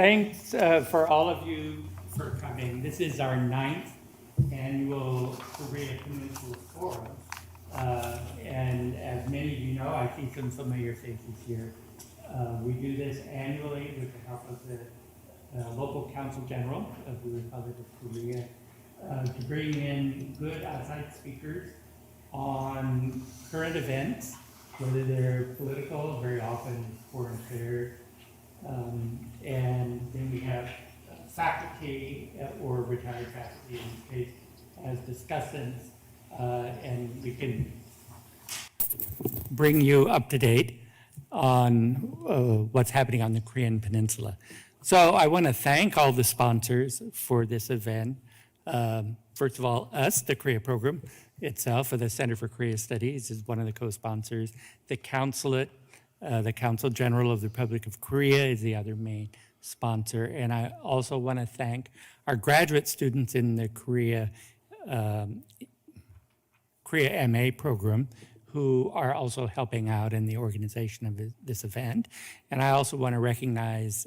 thanks for all of you for coming. This is our 9th annual Korea Peninsula Forum. And as many of you know, I see some familiar faces here. We do this annually with the help of the local Council General of the Republic of Korea to bring in good outside speakers on current events, whether they're political, very often foreign affairs, and then we have faculty or retired faculty in this case as discussants, and we can bring you up to date on what's happening on the Korean Peninsula. So I want to thank all the sponsors for this event. First of all, us, the Korea program itself, for the Center for Korea Studies, is one of the co-sponsors. The Consulate, the Council General of the Republic of Korea is the other main sponsor. And I also want to thank our graduate students in the Korea MA program who are also helping out in the organization of this event. And I also want to recognize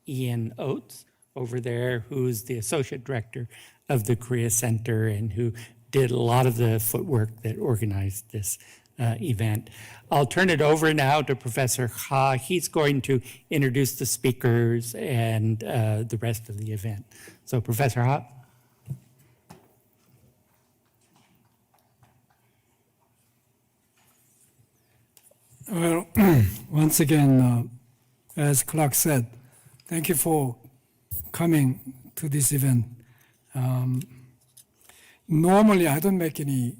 Ian Oates over there, who's the Associate Director of the Korea Center and who did a lot of the footwork that organized this event. I'll turn it over now to Professor Ha. He's going to introduce the speakers and the rest of the event. So Professor Ha. Well, once again, as Clark said, thank you for coming to this event. Normally, I don't make any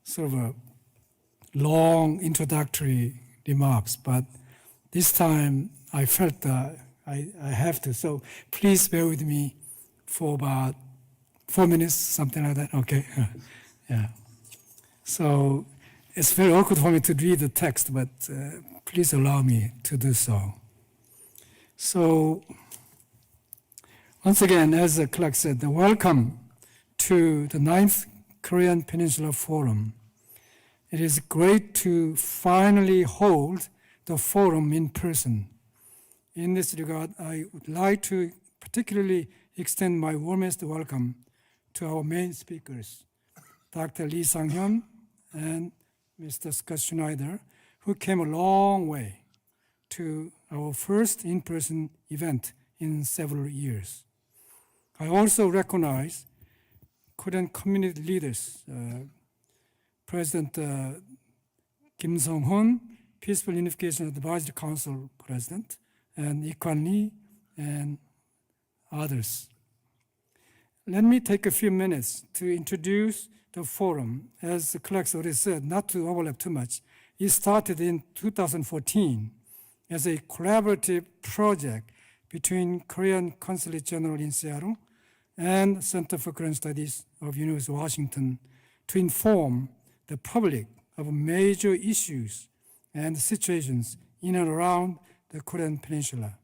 sort of a long introductory remarks, but this time I felt I have to. So please bear with me for about 4 minutes, something like that. Okay. Yeah. So it's very awkward for me to read the text, but please allow me to do so. So once again, as Clark said, welcome to the 9th Korean Peninsula Forum. It is great to finally hold the forum in person. In this regard, I would like to particularly extend my warmest welcome to our main speakers, Dr. Lee Sang-hyun and Mr. Scott Schneider, who came a long way to our first in-person event in several years. I also recognize Korean community leaders, President Kim Sung-hoon, Peaceful Unification Advisory Council President, and Lee Kwan-lee, and others. Let me take a few minutes to introduce the forum. As Clark already said, not to overlap too much, it started in 2014 as a collaborative project between Korean Consulate General in Seattle and Center for Korean Studies of University of Washington to inform the public of major issues and situations in and around the Korean Peninsula.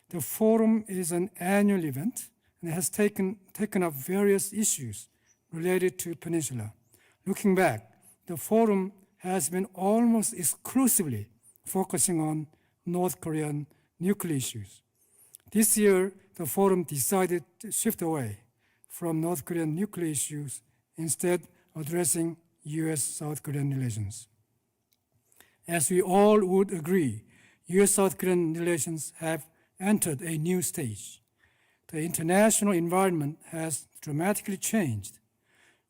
The forum is an annual event and has taken up various issues related to Peninsula. Looking back, the forum has been almost exclusively focusing on North Korean nuclear issues. This year, the forum decided to shift away from North Korean nuclear issues, instead addressing U.S.-South Korean relations. As we all would agree, U.S.-South Korean relations have entered a new stage. The international environment has dramatically changed,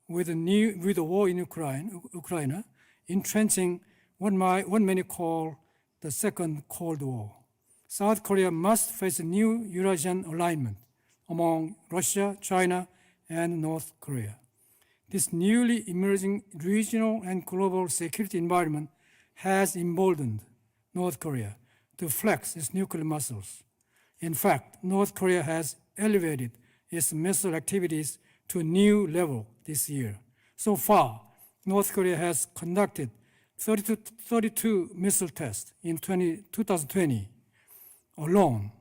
with the war in Ukraine entrenching what many call the Second Cold War. South Korea must face a new Eurasian alignment among Russia, China, and North Korea. This newly emerging regional and global security environment has emboldened North Korea to flex its nuclear muscles. In fact, North Korea has elevated its missile activities to a new level this year. So far, North Korea has conducted 32 missile tests in 2020 alone,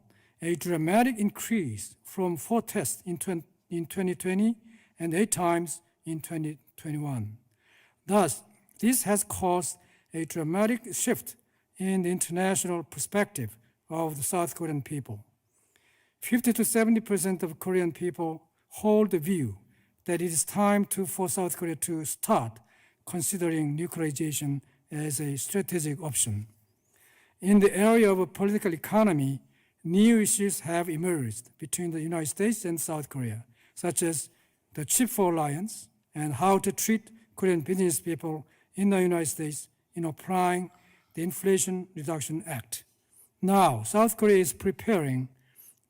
a dramatic increase from 4 tests in 2020 and 8 times in 2021. Thus, this has caused a dramatic shift in the international perspective of the South Korean people. 50 to 70% of Korean people hold the view that it is time for South Korea to start considering nuclearization as a strategic option. In the area of political economy, new issues have emerged between the United States and South Korea, such as the Chip 4 Alliance and how to treat Korean business people in the United States in applying the Inflation Reduction Act. Now, South Korea is preparing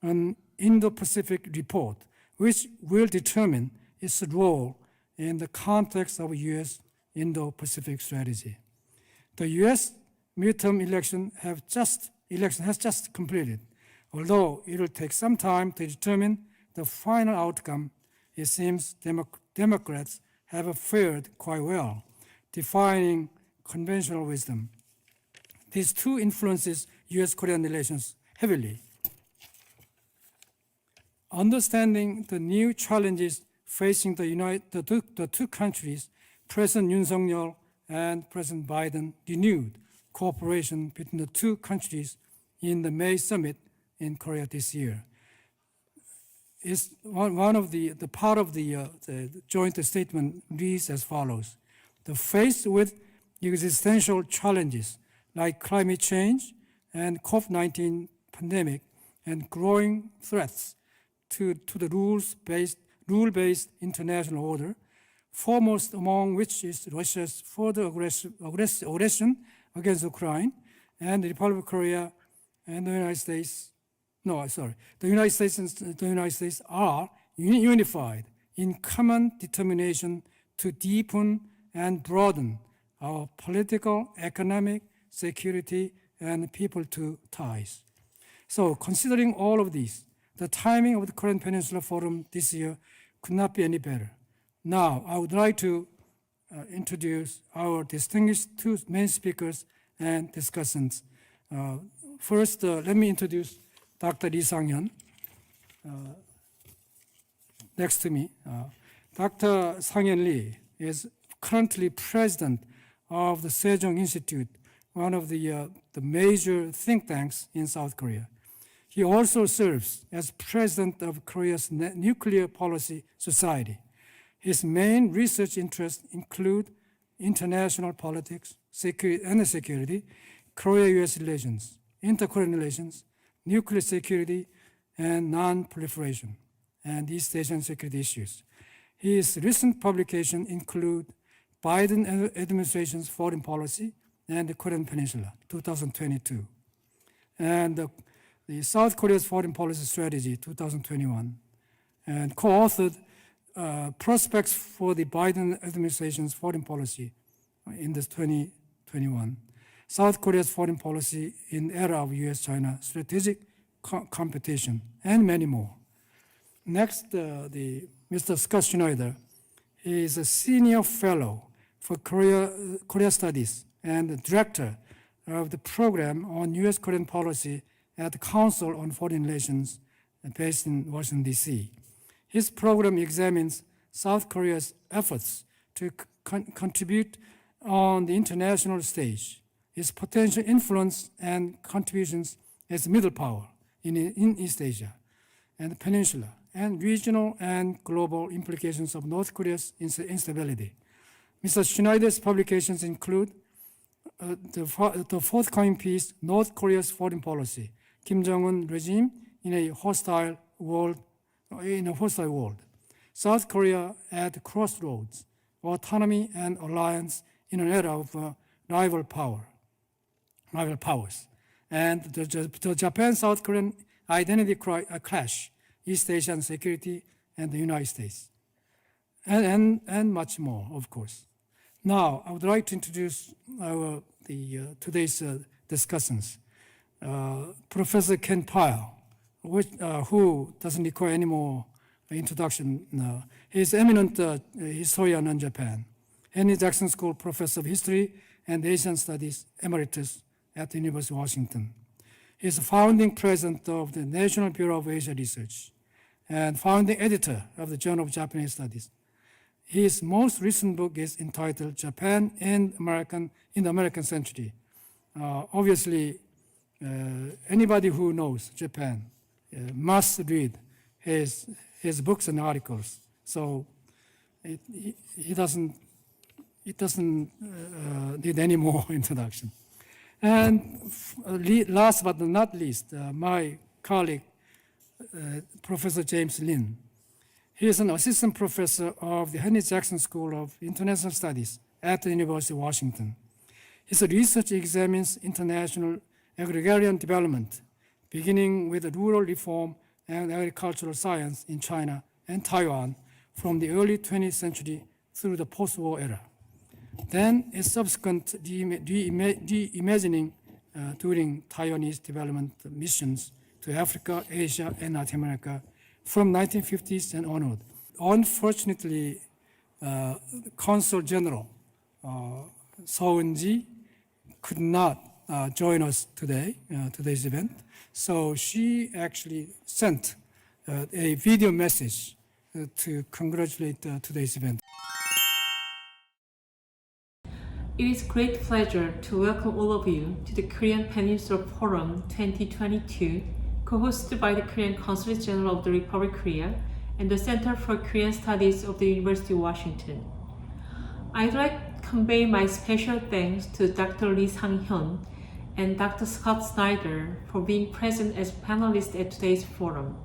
an Indo-Pacific report, which will determine its role in the context of U.S. Indo-Pacific strategy. The U.S. midterm election has just completed. Although it will take some time to determine the final outcome, it seems Democrats have fared quite well, defining conventional wisdom. These two influences U.S.-Korean relations heavily. Understanding the new challenges facing the two countries, President Yoon Suk-yeol and President Biden renewed cooperation between the two countries in the May summit in Korea this year. It's one of the part of the joint statement reads as follows: faced with existential challenges like climate change and COVID-19 pandemic and growing threats to the rule-based international order, foremost among which is Russia's further aggression against Ukraine, and the Republic of Korea and the United States. The United States and the United States are unified in common determination to deepen and broaden our political, economic, security, and people-to ties. So, considering all of these, the timing of the Korean Peninsula Forum this year could not be any better. Now, I would like to introduce our distinguished two main speakers and discussants. First, let me introduce Dr. Lee Sang-hyun, next to me. Dr. Sang-hyun Lee is currently president of the Sejong Institute, one of the major think tanks in South Korea. He also serves as president of Korea's Nuclear Policy Society. His main research interests include international politics, security, Korea-US relations, inter-Korean relations, nuclear security, and non-proliferation, and East Asian security issues. His recent publications include Biden administration's foreign policy and the Korean Peninsula, 2022, and the South Korea's foreign policy strategy, 2021, and co-authored prospects for the Biden administration's foreign policy in this 2021. South Korea's foreign policy in era of U.S.-China strategic competition, and many more. Next, Mr. Scott Schneider. He is a senior fellow for Korea Studies and the director of the program on U.S.-Korean policy at the Council on Foreign Relations based in Washington, D.C. His program examines South Korea's efforts to contribute on the international stage, its potential influence and contributions as a middle power in East Asia and the Peninsula, and regional and global implications of North Korea's instability. Mr. Schneider's publications include the forthcoming piece, North Korea's Foreign Policy, Kim Jong-un Regime in a Hostile World, South Korea at Crossroads, Autonomy and Alliance in an Era of Rival Powers, and the Japan-South Korean Identity Clash, East Asian Security, and the United States, and much more, of course. Now, I would like to introduce today's discussants. Professor Ken Pyle, who doesn't require any more introduction now. He is eminent historian on Japan, Henry Jackson School Professor of History and Asian Studies Emeritus at the University of Washington. He is founding president of the National Bureau of Asia Research and founding editor of the Journal of Japanese Studies. His most recent book is entitled Japan in the American Century. Obviously, Anybody who knows Japan must read his books and articles. So it doesn't need any more introduction. And last but not least, my colleague, Professor James Lin. He is an assistant professor of the Henry Jackson School of International Studies at the University of Washington. His research examines international agrarian development, beginning with rural reform and agricultural science in China and Taiwan from the early 20th century through the post-war era. Then a subsequent reimagining during Taiwanese development missions to Africa, Asia, and Latin America from 1950s and onward. Unfortunately, Consul General So Eun-ji could not join us today, today's event. So she actually sent a video message to congratulate today's event. It is a great pleasure to welcome all of you to the Korean Peninsula Forum 2022, co-hosted by the Korean Consulate General of the Republic of Korea and the Center for Korean Studies of the University of Washington. I'd like to convey my special thanks to Dr. Lee Sang-hyun and Dr. Scott Snyder for being present as panelists at today's forum.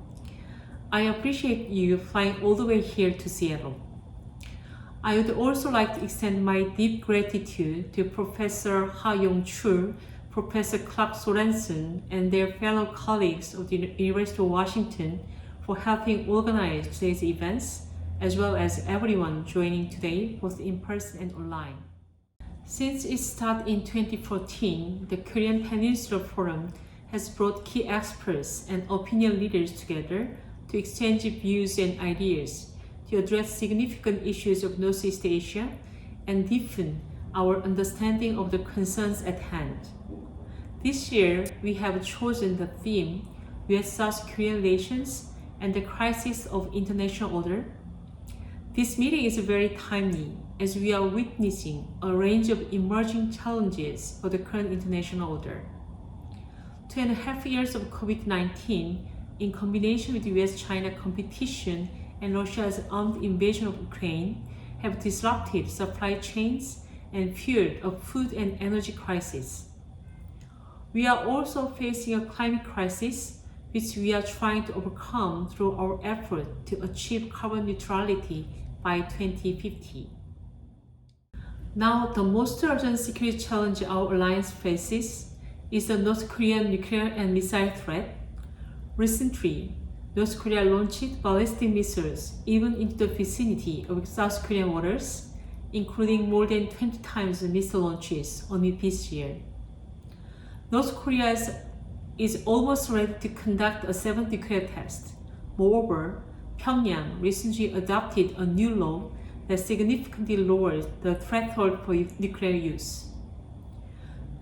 I appreciate you flying all the way here to Seattle. I would also like to extend my deep gratitude to Professor Ha Yong-chul, Professor Clark Sorensen, and their fellow colleagues of the University of Washington for helping organize today's events, as well as everyone joining today, both in person and online. Since its start in 2014, the Korean Peninsula Forum has brought key experts and opinion leaders together to exchange views and ideas, to address significant issues of Northeast Asia and deepen our understanding of the concerns at hand. This year, we have chosen the theme US-South Korean relations and the crisis of international order. This meeting is very timely as we are witnessing a range of emerging challenges for the current international order. 2.5 years of COVID-19, in combination with US-China competition and Russia's armed invasion of Ukraine, have disrupted supply chains and fueled a food and energy crisis. We are also facing a climate crisis, which we are trying to overcome through our effort to achieve carbon neutrality by 2050. Now, the most urgent security challenge our alliance faces is the North Korean nuclear and missile threat. Recently, North Korea launched ballistic missiles even into the vicinity of South Korean waters, including more than 20 times the missile launches only this year. North Korea is almost ready to conduct a 7th nuclear test. Moreover, Pyongyang recently adopted a new law that significantly lowers the threshold for nuclear use.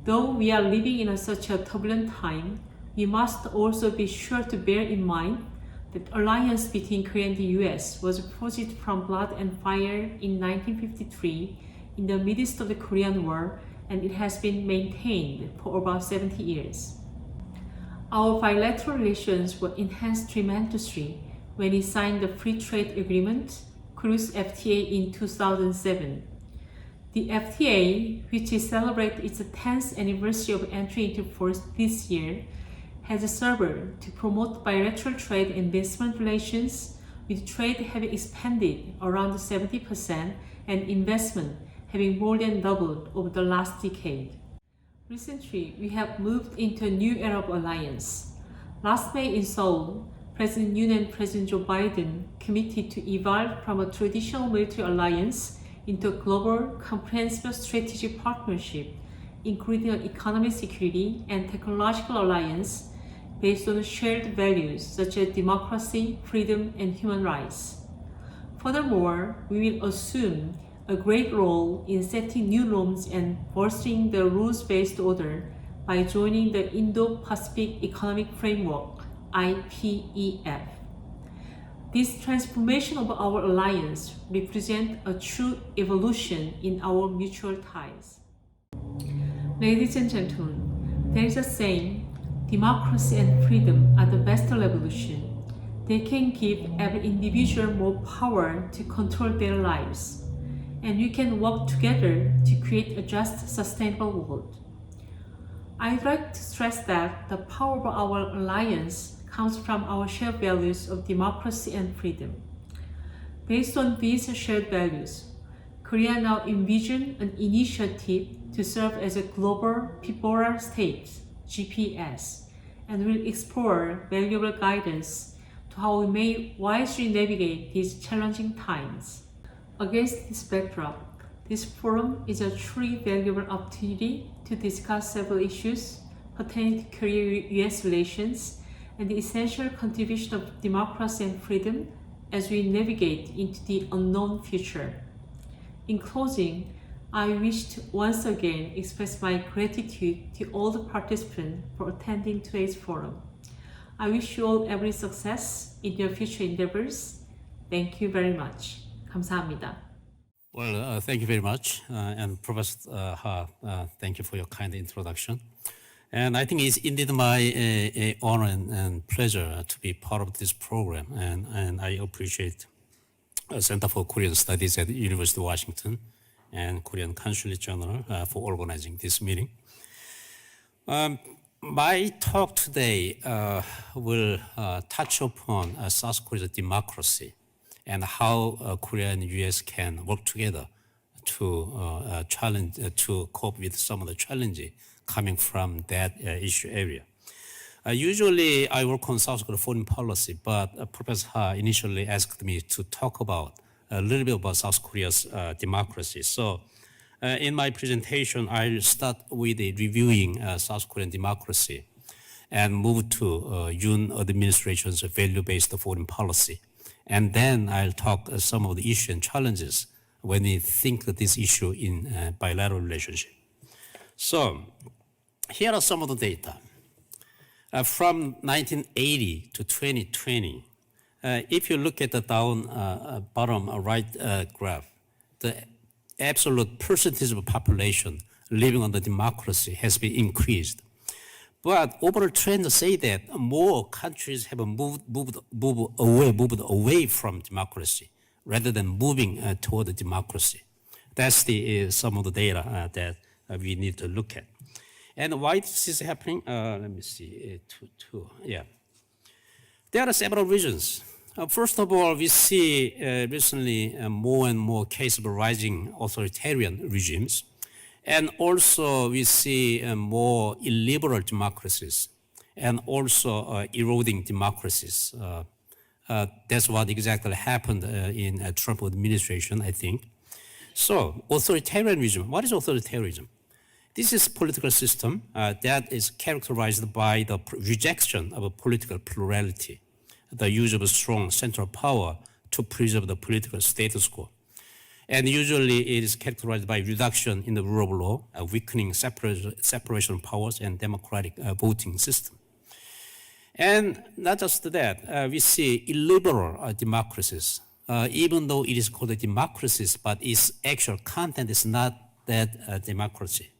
Though we are living in such a turbulent time, we must also be sure to bear in mind that the alliance between Korea and the US was forged from blood and fire in 1953 in the midst of the Korean War, and it has been maintained for about 70 years. Our bilateral relations were enhanced tremendously when we signed the Free Trade Agreement, Cruise FTA, in 2007. The FTA, which celebrates its 10th anniversary of entry into force this year, has served to promote bilateral trade and investment relations, with trade having expanded around 70% and investment having more than doubled over the last decade. Recently, we have moved into a new era of alliance. Last May in Seoul, President Yoon and President Joe Biden committed to evolve from a traditional military alliance into a global, comprehensive strategic partnership, including an economic security and technological alliance based on shared values such as democracy, freedom, and human rights. Furthermore, we will assume a great role in setting new norms and bolstering the rules-based order by joining the Indo-Pacific Economic Framework, IPEF. This transformation of our alliance represents a true evolution in our mutual ties. Ladies and gentlemen, there is a saying, democracy and freedom are the best revolution. They can give every individual more power to control their lives, and we can work together to create a just, sustainable world. I'd like to stress that the power of our alliance comes from our shared values of democracy and freedom. Based on these shared values, Korea now envisions an initiative to serve as a global people state, GPS, and will explore valuable guidance to how we may wisely navigate these challenging times. Against this backdrop, this forum is a truly valuable opportunity to discuss several issues pertaining to Korea-US relations and the essential contribution of democracy and freedom as we navigate into the unknown future. In closing, I wish to once again express my gratitude to all the participants for attending today's forum. I wish you all every success in your future endeavors. Thank you very much. 감사합니다. Well, thank you very much. And Professor Ha, thank you for your kind introduction. And I think it's indeed my honor and pleasure to be part of this program. And I appreciate Center for Korean Studies at the University of Washington and Korean Consulate General for organizing this meeting. My talk today will touch upon South Korea's democracy and how Korea and US can work together to to cope with some of the challenges coming from that issue area. Usually I work on South Korea foreign policy, but Professor Ha initially asked me to talk about a little bit about South Korea's democracy. So in my presentation, I'll start with reviewing South Korean democracy and move to Yoon administration's value-based foreign policy. And then I'll talk some of the issues and challenges when we think of this issue in bilateral relationship. So here are some of the data. From 1980 to 2020, if you look at the bottom right graph, the absolute percentage of population living under democracy has been increased. But overall trends say that more countries have moved away from democracy rather than moving toward democracy. That's some of the data that we need to look at. And why this is happening? Let me see. Yeah. There are several reasons. First of all, we see recently more and more cases of rising authoritarian regimes. And also we see more illiberal democracies and also eroding democracies. That's what exactly happened in Trump administration, I think. So authoritarianism, what is authoritarianism? This is a political system that is characterized by the rejection of a political plurality, the use of a strong central power to preserve the political status quo. And usually it is characterized by reduction in the rule of law, a weakening separation of powers and democratic voting system. And not just that, we see illiberal democracies, even though it is called a democracies, but its actual content is not that democracy.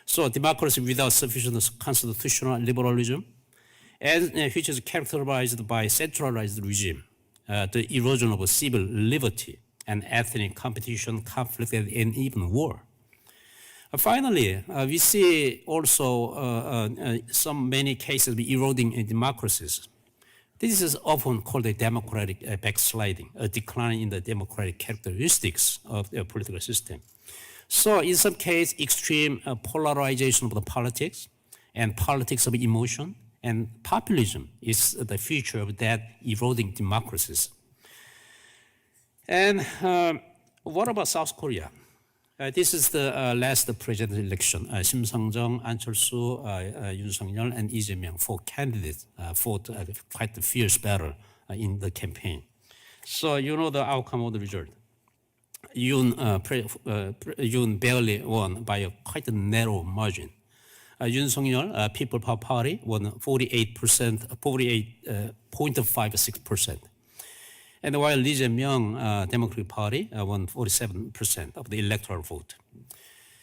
So democracy without sufficient constitutional liberalism, and which is characterized by centralized regime, the erosion of civil liberty, and ethnic competition, conflict, and even war. Finally, we see also many cases of eroding in democracies. This is often called a democratic backsliding, a decline in the democratic characteristics of the political system. So in some cases, extreme polarization of the politics and politics of emotion and populism is the future of that eroding democracies. And what about South Korea? This is the last presidential election. Sim Sung-jung, Ahn Cheol-soo, Yoon Suk-yeol, and Lee Jae-myung, 4 candidates fought quite a fierce battle in the campaign. So you know the outcome of the result. Yoon barely won by quite a narrow margin. Yoon Suk-yeol, People Power Party, won 48.56%. And while Lee Jae-myung, Democratic Party, won 47% of the electoral vote.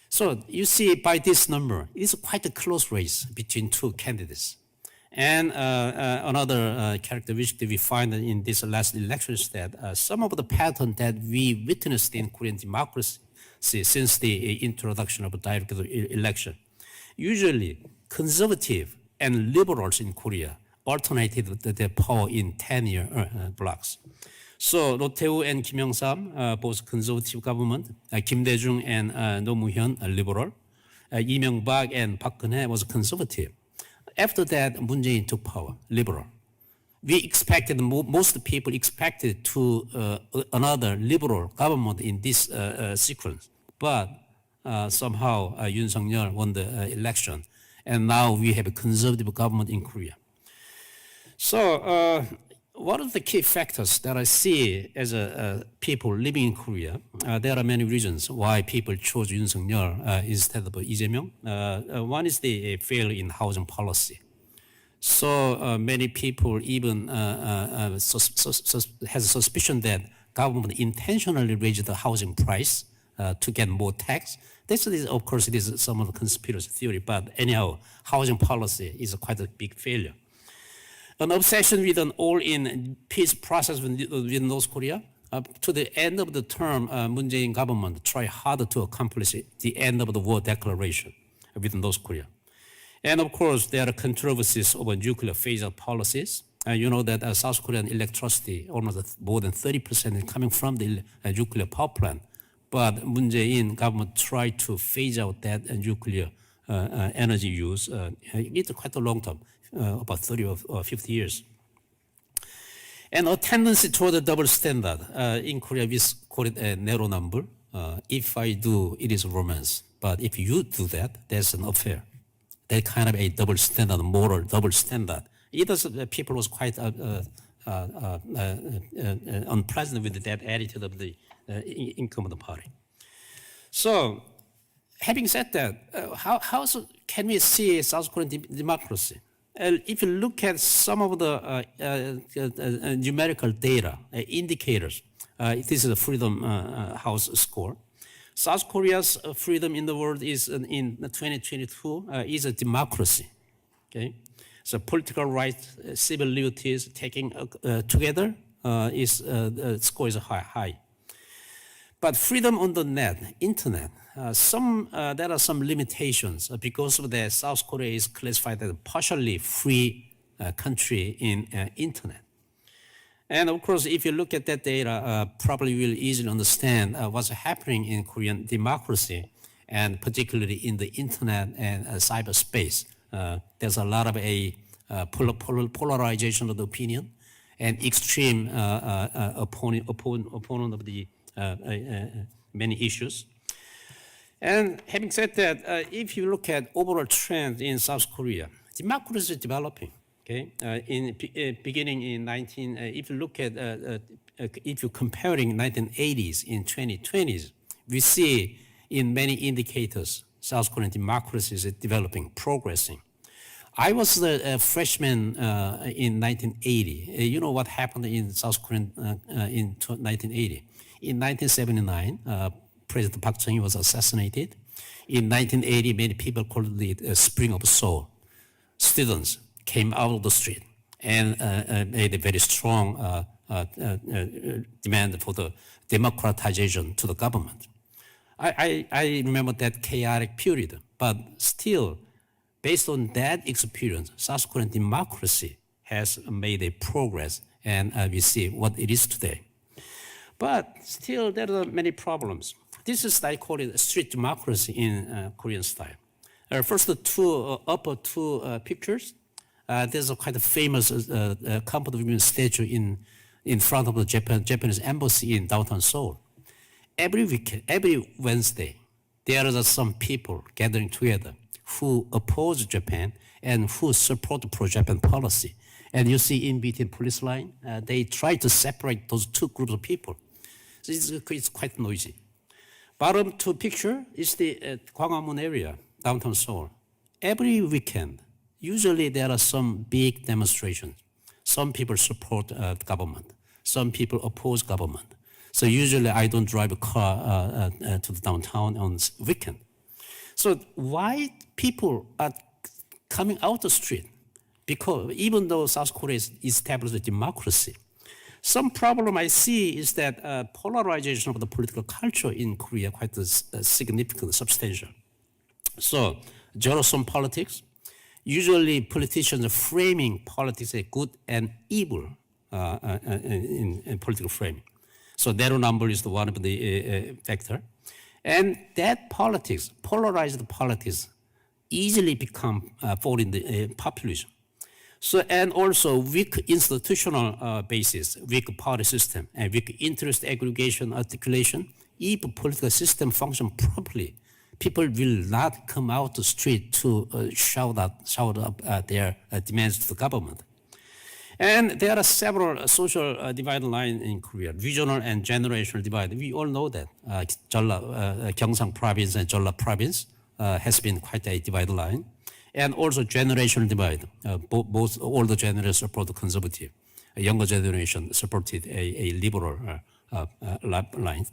So you see by this number, it's quite a close race between two candidates. And another characteristic that we find in this last election is that some of the pattern that we witnessed in Korean democracy since the introduction of direct election, usually conservative and liberals in Korea alternated their power in 10-year blocks. So Roh-tae-woo and Kim Young-sam, both conservative government, Kim Dae-jung and Roh Moo-hyun, liberal, Lee Myung-bak and Park Geun-hye was conservative. After that, Moon Jae-in took power, liberal. We expected, most people expected to another liberal government in this sequence, but somehow Yoon Suk-yeol won the election, and now we have a conservative government in Korea. So one of the key factors that I see as people living in Korea, there are many reasons why people chose Yoon Suk-yeol instead of Lee Jae-myung. One is the failure in housing policy. So many people even has a suspicion that government intentionally raised the housing price to get more tax. This is, of course, it is some of the conspiracy theory, but anyhow, housing policy is quite a big failure. An obsession with an all-in peace process with North Korea. To the end of the term, Moon Jae-in government tried hard to accomplish the end of the war declaration with North Korea. And of course, there are controversies over nuclear phase-out policies. You know that South Korean electricity, almost more than 30% is coming from the nuclear power plant. But Moon Jae-in government tried to phase out that nuclear energy use. It's quite a long time, about 30 or 50 years. And a tendency toward a double standard. In Korea, we call it a narrow number. If I do, it is romance. But if you do that, that's an affair. That kind of a double standard, moral double standard. People was quite unpleasant with that attitude of the incumbent party. So, having said that, how can we see South Korean democracy? If you look at some of the numerical data, indicators, this is the Freedom House score. South Korea's freedom in the world is in 2022 is a democracy. Okay, so political rights, civil liberties taken together score is high. But freedom on the net, internet, there are some limitations because of that. South Korea is classified as a partially free country in internet. And of course, if you look at that data, probably you will easily understand what's happening in Korean democracy, and particularly in the internet and cyberspace. There's a lot of polarization of the opinion and extreme opponent of the many issues. And having said that, if you look at overall trends in South Korea, democracy is developing. Okay, beginning in if you look at, if you're comparing 1980s in 2020s, we see in many indicators South Korean democracy is developing, progressing. I was a freshman in 1980. You know what happened in South Korea in 1980? In 1979, President Park Chung-hee was assassinated. In 1980, many people called it Spring of Seoul. Students came out of the street and made a very strong demand for the democratization to the government. I remember that chaotic period, but still, based on that experience, South Korean democracy has made a progress, and we see what it is today. But still, there are many problems. This is, I call it, a street democracy in Korean style. First, the upper two pictures. There's a quite a famous Comfort Women statue in front of the Japanese embassy in downtown Seoul. Every weekend, every Wednesday, there are some people gathering together who oppose Japan and who support pro-Japan policy. And you see in between police line, they try to separate those two groups of people. So it's quite noisy. Bottom two picture is the Gwanghwamun area, downtown Seoul. Every weekend, usually there are some big demonstrations. Some people support the government. Some people oppose government. So usually I don't drive a car to the downtown on weekend. So why people are coming out the street because even though South Korea is established a democracy, some problem I see is that polarization of the political culture in Korea quite significant, substantial. So zero-sum politics, usually politicians are framing politics as good and evil in political framing. So narrow number is one of the factor. And that politics, polarized politics, easily become fall in the populism. So, and also weak institutional basis, weak party system, and weak interest aggregation articulation. If political system function properly, people will not come out the street to shout up their demands to the government. And there are several social divide lines in Korea, regional and generational divide. We all know that Gyeongsang province and Jeolla province has been quite a divide line. And also generational divide. Both older generation support conservative, a younger generation supported a liberal line.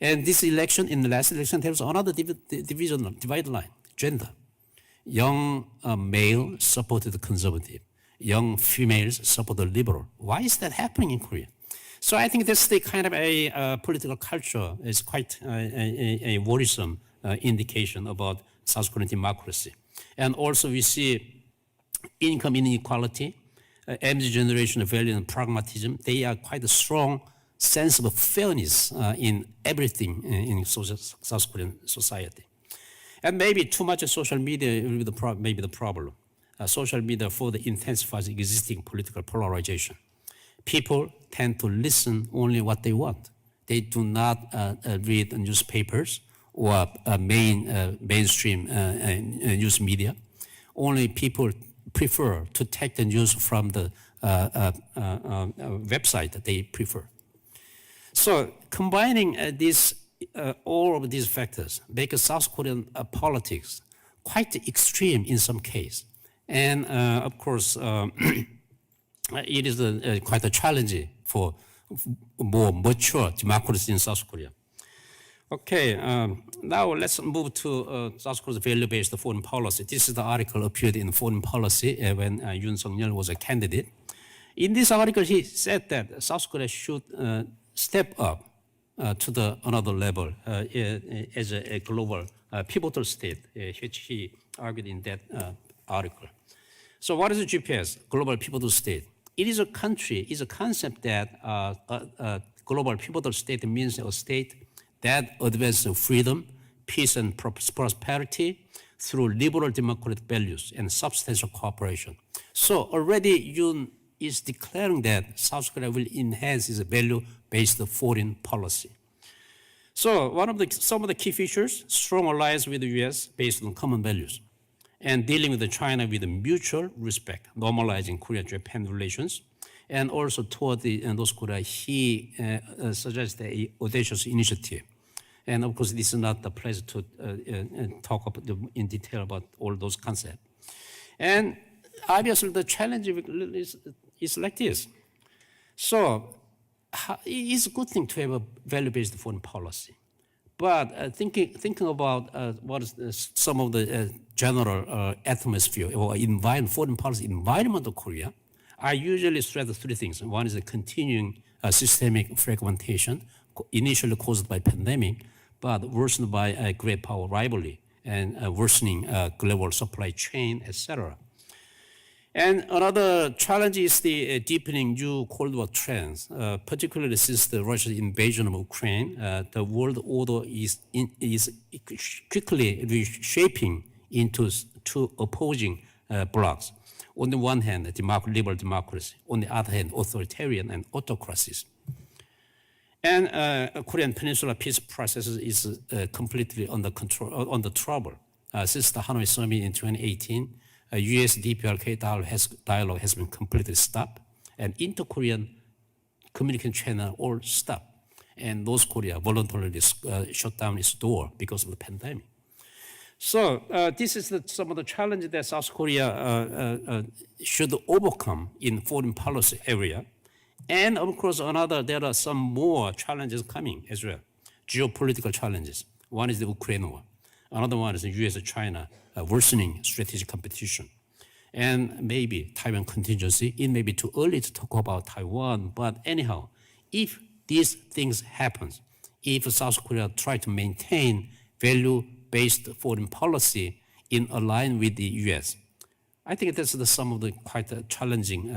And this election, in the last election, there was another divide line, gender. Young male supported conservative. Young females supported liberal. Why is that happening in Korea? So I think that's the kind of a political culture is quite a worrisome indication about South Korean democracy. And also we see income inequality, MZ generation value and pragmatism. They are quite a strong sense of fairness in everything in South Korean society. And maybe too much social media will be maybe the problem. Social media further intensifies existing political polarization. People tend to listen only what they want. They do not read newspapers or mainstream news media. Only people prefer to take the news from the website that they prefer. So combining all of these factors make South Korean politics quite extreme in some case. And of course, it is quite a challenge for more mature democracy in South Korea. Okay, now let's move to South Korea's value-based foreign policy. This is the article appeared in Foreign Policy when Yoon Suk-yeol was a candidate. In this article, he said that South Korea should step up to another level as a global pivotal state, which he argued in that article. So what is the GPS, global pivotal state? It is a country, is a concept that global pivotal state means a state that advances freedom, peace, and prosperity through liberal democratic values and substantial cooperation. So already Yoon is declaring that South Korea will enhance its value-based foreign policy. So some of the key features, strong alliance with the US based on common values, and dealing with China with mutual respect, normalizing Korea-Japan relations, and also toward North Korea, he suggested an audacious initiative. And of course, this is not the place to talk in detail about all those concepts. And obviously, the challenge is like this. So it's a good thing to have a value-based foreign policy. But thinking about what is some of the general atmosphere or foreign policy environment of Korea, I usually stress three things. One is the continuing systemic fragmentation, initially caused by pandemic, but worsened by great power rivalry and worsening global supply chain, etc. And another challenge is the deepening new Cold War trends, particularly since the Russian invasion of Ukraine. The world order is quickly reshaping into two opposing blocs. On the one hand, liberal democracy. On the other hand, authoritarian and autocracies. And Korean Peninsula peace process is completely under control, under trouble. Since the Hanoi Summit in 2018, U.S. DPRK dialogue has been completely stopped, and inter-Korean communication channel all stopped. And North Korea voluntarily shut down its door because of the pandemic. So this is some of the challenges that South Korea should overcome in foreign policy area. And of course, there are some more challenges coming as well, geopolitical challenges. One is the Ukraine war. Another one is the US-China worsening strategic competition. And maybe Taiwan contingency, it may be too early to talk about Taiwan, but anyhow, if these things happen, if South Korea try to maintain value-based foreign policy in line with the U.S., I think that's some of the quite challenging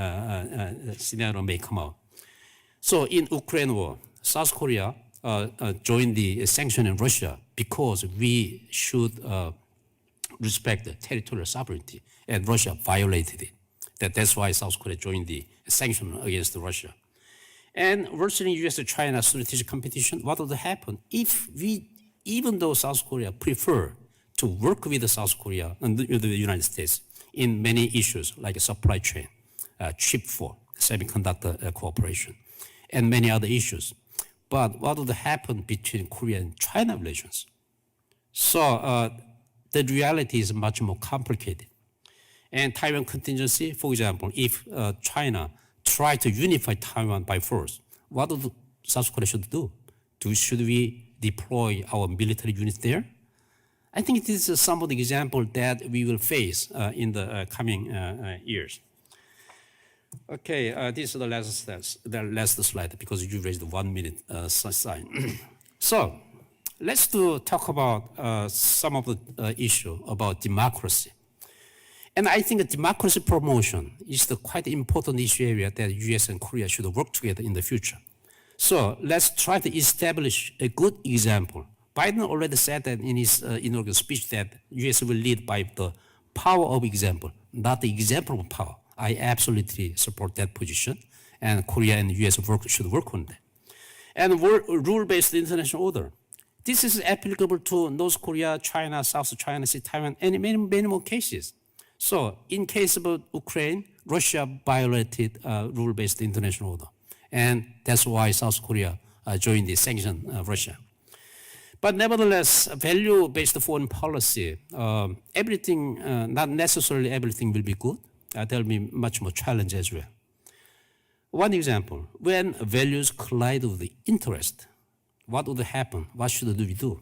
scenario may come out. So in Ukraine war, South Korea joined the sanction in Russia because we should respect the territorial sovereignty, and Russia violated it. That's why South Korea joined the sanction against Russia. And worsening U.S.-China strategic competition, what would happen if we, even though South Korea prefer to work with South Korea and the United States in many issues like supply chain, chip for semiconductor cooperation, and many other issues. But what would happen between Korea and China relations? So the reality is much more complicated. And Taiwan contingency, for example, if China try to unify Taiwan by force, what would South Korea should do? Should we deploy our military units there? I think this is some of the example that we will face in the coming years. Okay, this is the last slide because you raised the 1 minute sign. So let's talk about some of the issue about democracy. And I think democracy promotion is the quite important issue area that US and Korea should work together in the future. So let's try to establish a good example. Biden already said that in his inaugural speech that US will lead by the power of example, not the example of power. I absolutely support that position, and Korea and US should work on that. And rule-based international order. This is applicable to North Korea, China, South China Sea, Taiwan, and many more cases. So in case of Ukraine, Russia violated rule-based international order. And that's why South Korea joined the sanction of Russia. But nevertheless, value-based foreign policy, everything, not necessarily everything will be good. There will be much more challenge as well. One example, when values collide with the interest, what would happen? What should we do?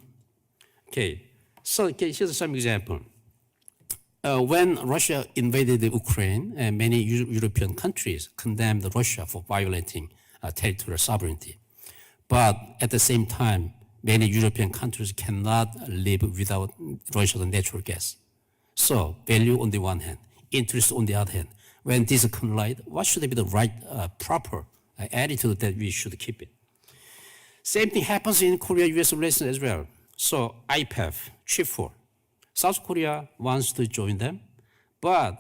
Okay, so here's some example. When Russia invaded Ukraine, many European countries condemned Russia for violating territorial sovereignty. But at the same time, many European countries cannot live without Russia's natural gas. So value on the one hand, interest on the other hand. When these collide, what should be the right, proper attitude that we should keep it? Same thing happens in Korea-US relations as well. So IPEF, Chip 4. South Korea wants to join them, but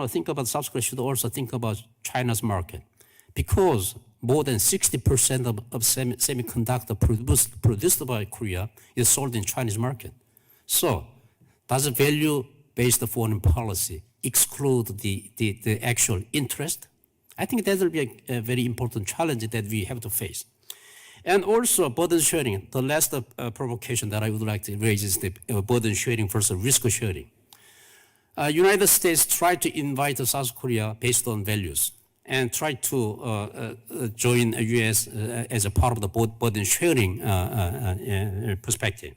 think about South Korea should also think about China's market, because more than 60% of semiconductor produced by Korea is sold in Chinese market. So does value-based foreign policy exclude the actual interest? I think that will be a very important challenge that we have to face. And also burden sharing, the last provocation that I would like to raise is the burden sharing versus risk sharing. United States tried to invite South Korea based on values and tried to join the US as a part of the burden sharing perspective.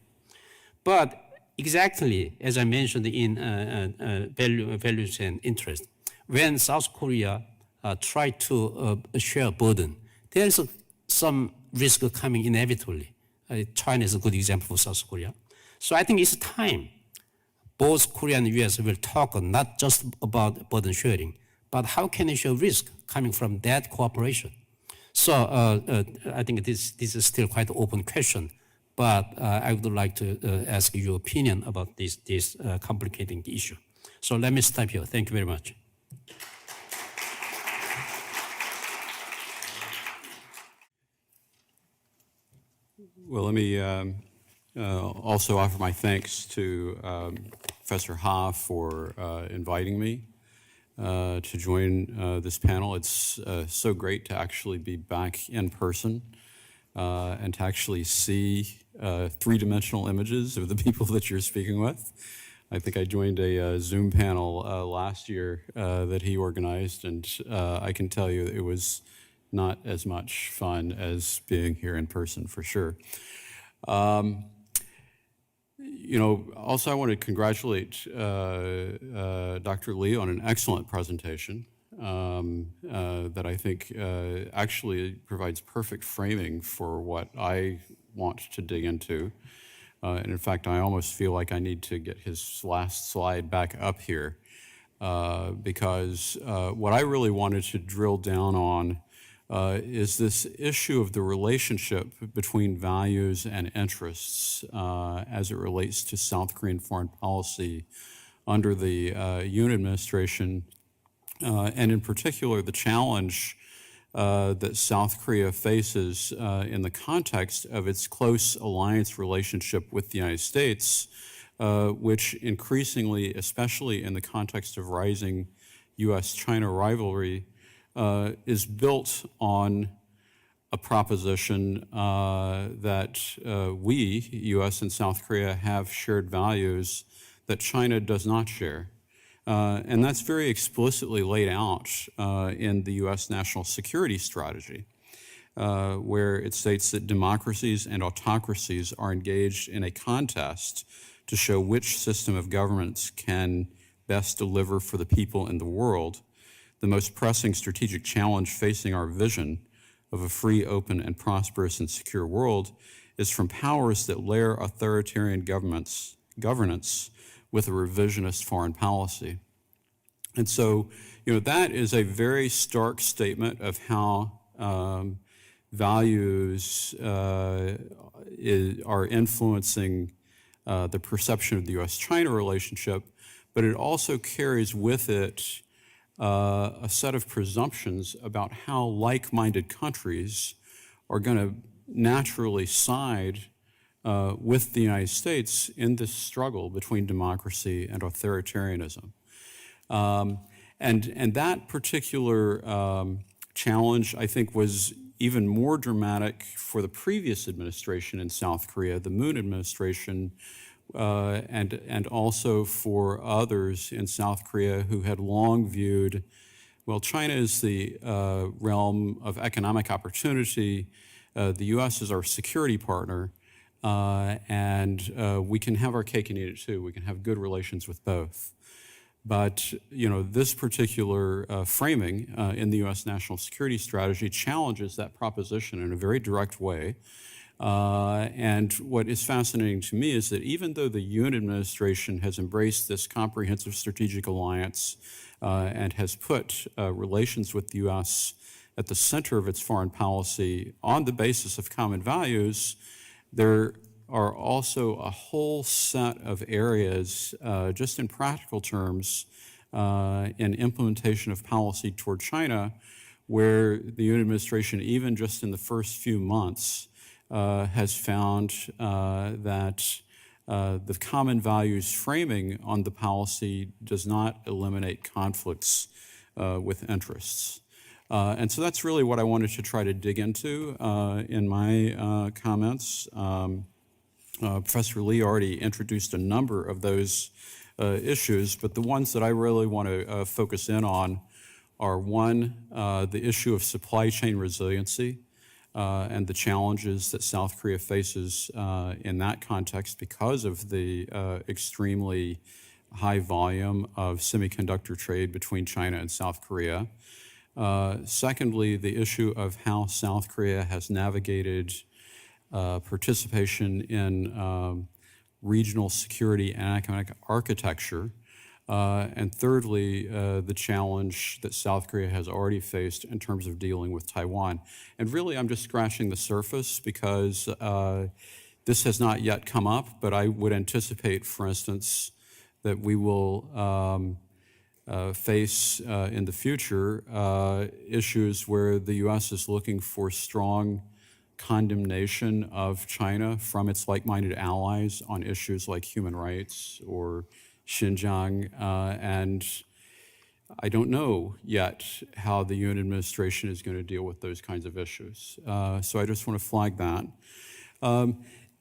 But exactly as I mentioned in values and interest, when South Korea tried to share burden, there is some risk coming inevitably. China is a good example for South Korea. So I think it's time both Korea and US will talk not just about burden sharing, but how can they share risk coming from that cooperation? So I think this is still quite an open question, but I would like to ask your opinion about this complicating issue. So let me stop here. Thank you very much. Well, let me also offer my thanks to Professor Ha for inviting me to join this panel. It's so great to actually be back in person and to actually see three-dimensional images of the people that you're speaking with. I think I joined a Zoom panel last year that he organized, and I can tell you it was not as much fun as being here in person, for sure. Also I want to congratulate Dr. Lee on an excellent presentation that I think actually provides perfect framing for what I want to dig into. And in fact, I almost feel like I need to get his last slide back up here because what I really wanted to drill down on is this issue of the relationship between values and interests as it relates to South Korean foreign policy under the Yoon administration, and in particular the challenge that South Korea faces in the context of its close alliance relationship with the United States, which increasingly, especially in the context of rising U.S.-China rivalry, is built on a proposition that we, U.S. and South Korea, have shared values that China does not share. And that's very explicitly laid out in the U.S. national security strategy, where it states that democracies and autocracies are engaged in a contest to show which system of governance can best deliver for the people in the world. The most pressing strategic challenge facing our vision of a free, open, and prosperous and secure world is from powers that layer authoritarian governance with a revisionist foreign policy. And so, that is a very stark statement of how values are influencing the perception of the U.S.-China relationship, but it also carries with it a set of presumptions about how like-minded countries are going to naturally side with the United States in this struggle between democracy and authoritarianism. And that particular challenge, I think, was even more dramatic for the previous administration in South Korea, the Moon administration, and also for others in South Korea who had long viewed, well, China is the realm of economic opportunity. The U.S. is our security partner, and we can have our cake and eat it too. We can have good relations with both. But, this particular framing in the U.S. national security strategy challenges that proposition in a very direct way. And what is fascinating to me is that even though the Yoon administration has embraced this comprehensive strategic alliance and has put relations with the U.S. at the center of its foreign policy on the basis of common values, there are also a whole set of areas, just in practical terms, in implementation of policy toward China, where the Yoon administration, even just in the first few months, has found that the common values framing on the policy does not eliminate conflicts with interests. And so that's really what I wanted to try to dig into in my comments. Professor Lee already introduced a number of those issues, but the ones that I really want to focus in on are, one, the issue of supply chain resiliency and the challenges that South Korea faces in that context because of the extremely high volume of semiconductor trade between China and South Korea. Secondly, the issue of how South Korea has navigated participation in regional security and economic architecture. And thirdly, the challenge that South Korea has already faced in terms of dealing with Taiwan. And really, I'm just scratching the surface because this has not yet come up, but I would anticipate, for instance, that we will face in the future issues where the U.S. is looking for strong condemnation of China from its like-minded allies on issues like human rights or Xinjiang, and I don't know yet how the Yoon administration is going to deal with those kinds of issues. So I just want to flag that.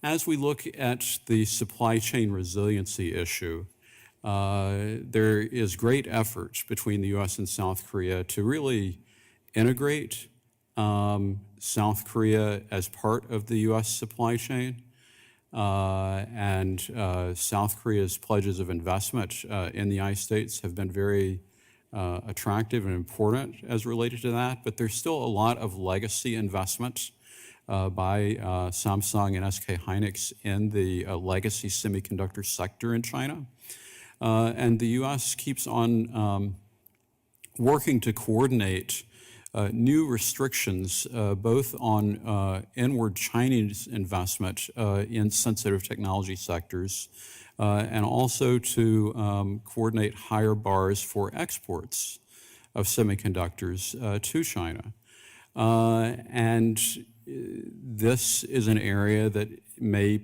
As we look at the supply chain resiliency issue, there is great effort between the U.S. and South Korea to really integrate South Korea as part of the U.S. supply chain. and South Korea's pledges of investment in the United States have been very attractive and important as related to that, but there's still a lot of legacy investment by Samsung and SK Hynix in the legacy semiconductor sector in China. And the U.S. keeps on working to coordinate new restrictions, both on inward Chinese investment in sensitive technology sectors, and also to coordinate higher bars for exports of semiconductors to China. And this is an area that may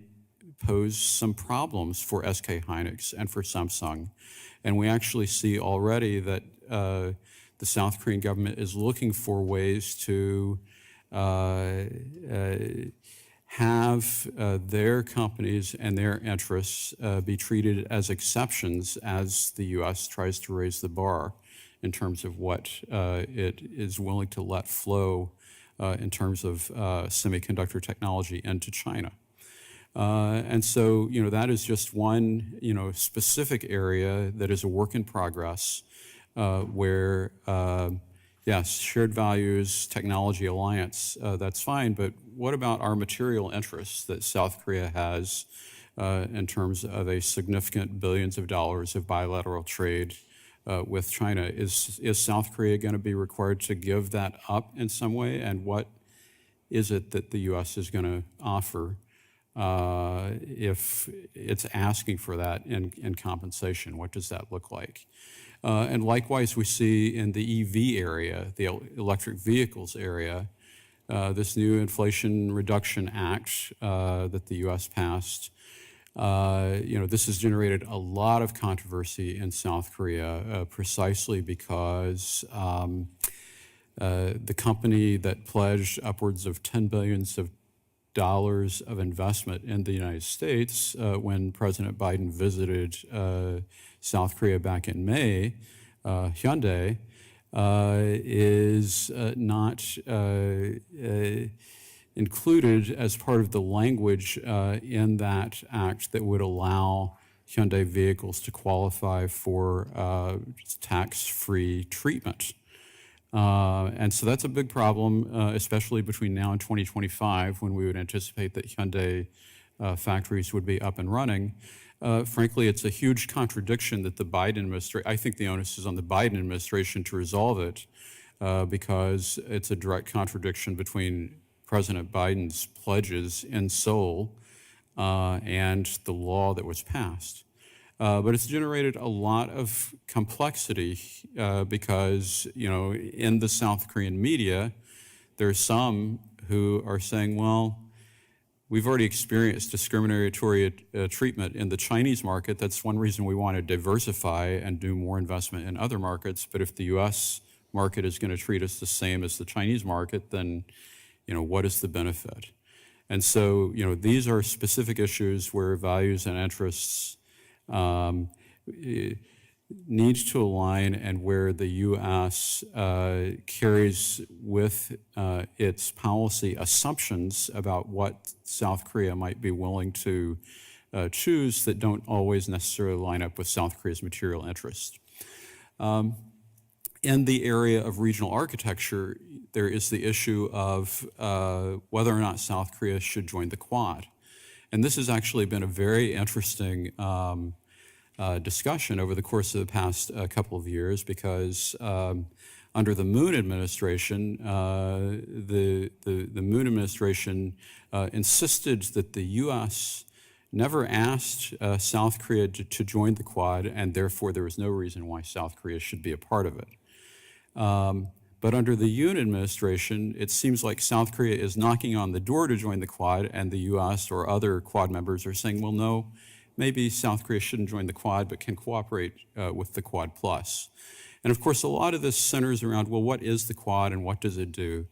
pose some problems for SK Hynix and for Samsung. And we actually see already that the South Korean government is looking for ways to have their companies and their interests be treated as exceptions as the U.S. tries to raise the bar in terms of what it is willing to let flow in terms of semiconductor technology into China. And so, that is just one, specific area that is a work in progress where, yes, shared values, technology alliance, that's fine, but what about our material interests that South Korea has in terms of a significant billions of dollars of bilateral trade with China? Is South Korea going to be required to give that up in some way? And what is it that the U.S. is going to offer if it's asking for that in compensation? What does that look like? And likewise, we see in the EV area, the electric vehicles area, this new Inflation Reduction Act that the U.S. passed. This has generated a lot of controversy in South Korea precisely because the company that pledged upwards of $10 billion of investment in the United States when President Biden visited South Korea back in May, Hyundai, is not included as part of the language in that act that would allow Hyundai vehicles to qualify for tax-free treatment. And so that's a big problem, especially between now and 2025, when we would anticipate that Hyundai factories would be up and running. Frankly, it's a huge contradiction that the Biden administration, I think the onus is on the Biden administration to resolve it because it's a direct contradiction between President Biden's pledges in Seoul and the law that was passed. But it's generated a lot of complexity because, in the South Korean media, there's some who are saying, well, we've already experienced discriminatory treatment in the Chinese market. That's one reason we want to diversify and do more investment in other markets. But if the U.S. market is going to treat us the same as the Chinese market, then, what is the benefit? And so, these are specific issues where values and interests needs to align and where the U.S. carries with its policy assumptions about what South Korea might be willing to choose that don't always necessarily line up with South Korea's material interests. In the area of regional architecture, there is the issue of whether or not South Korea should join the Quad. And this has actually been a very interesting discussion over the course of the past couple of years because under the Moon administration, the Moon administration insisted that the U.S. never asked South Korea to join the Quad, and therefore there was no reason why South Korea should be a part of it. But under the Yoon administration, it seems like South Korea is knocking on the door to join the Quad, and the U.S. or other Quad members are saying, well, no, maybe South Korea shouldn't join the Quad, but can cooperate with the Quad Plus. And of course, a lot of this centers around, well, what is the Quad and what does it do?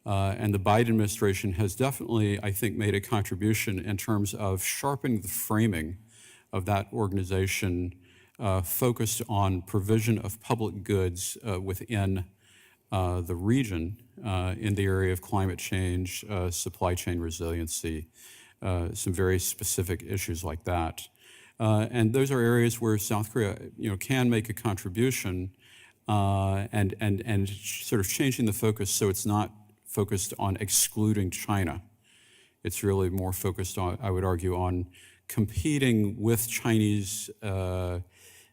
And the Biden administration has definitely, I think, made a contribution in terms of sharpening the framing of that organization focused on provision of public goods within the region in the area of climate change, supply chain resiliency, some very specific issues like that. And those are areas where South Korea, can make a contribution, and sort of changing the focus so it's not focused on excluding China. It's really more focused on, I would argue, on competing with Chinese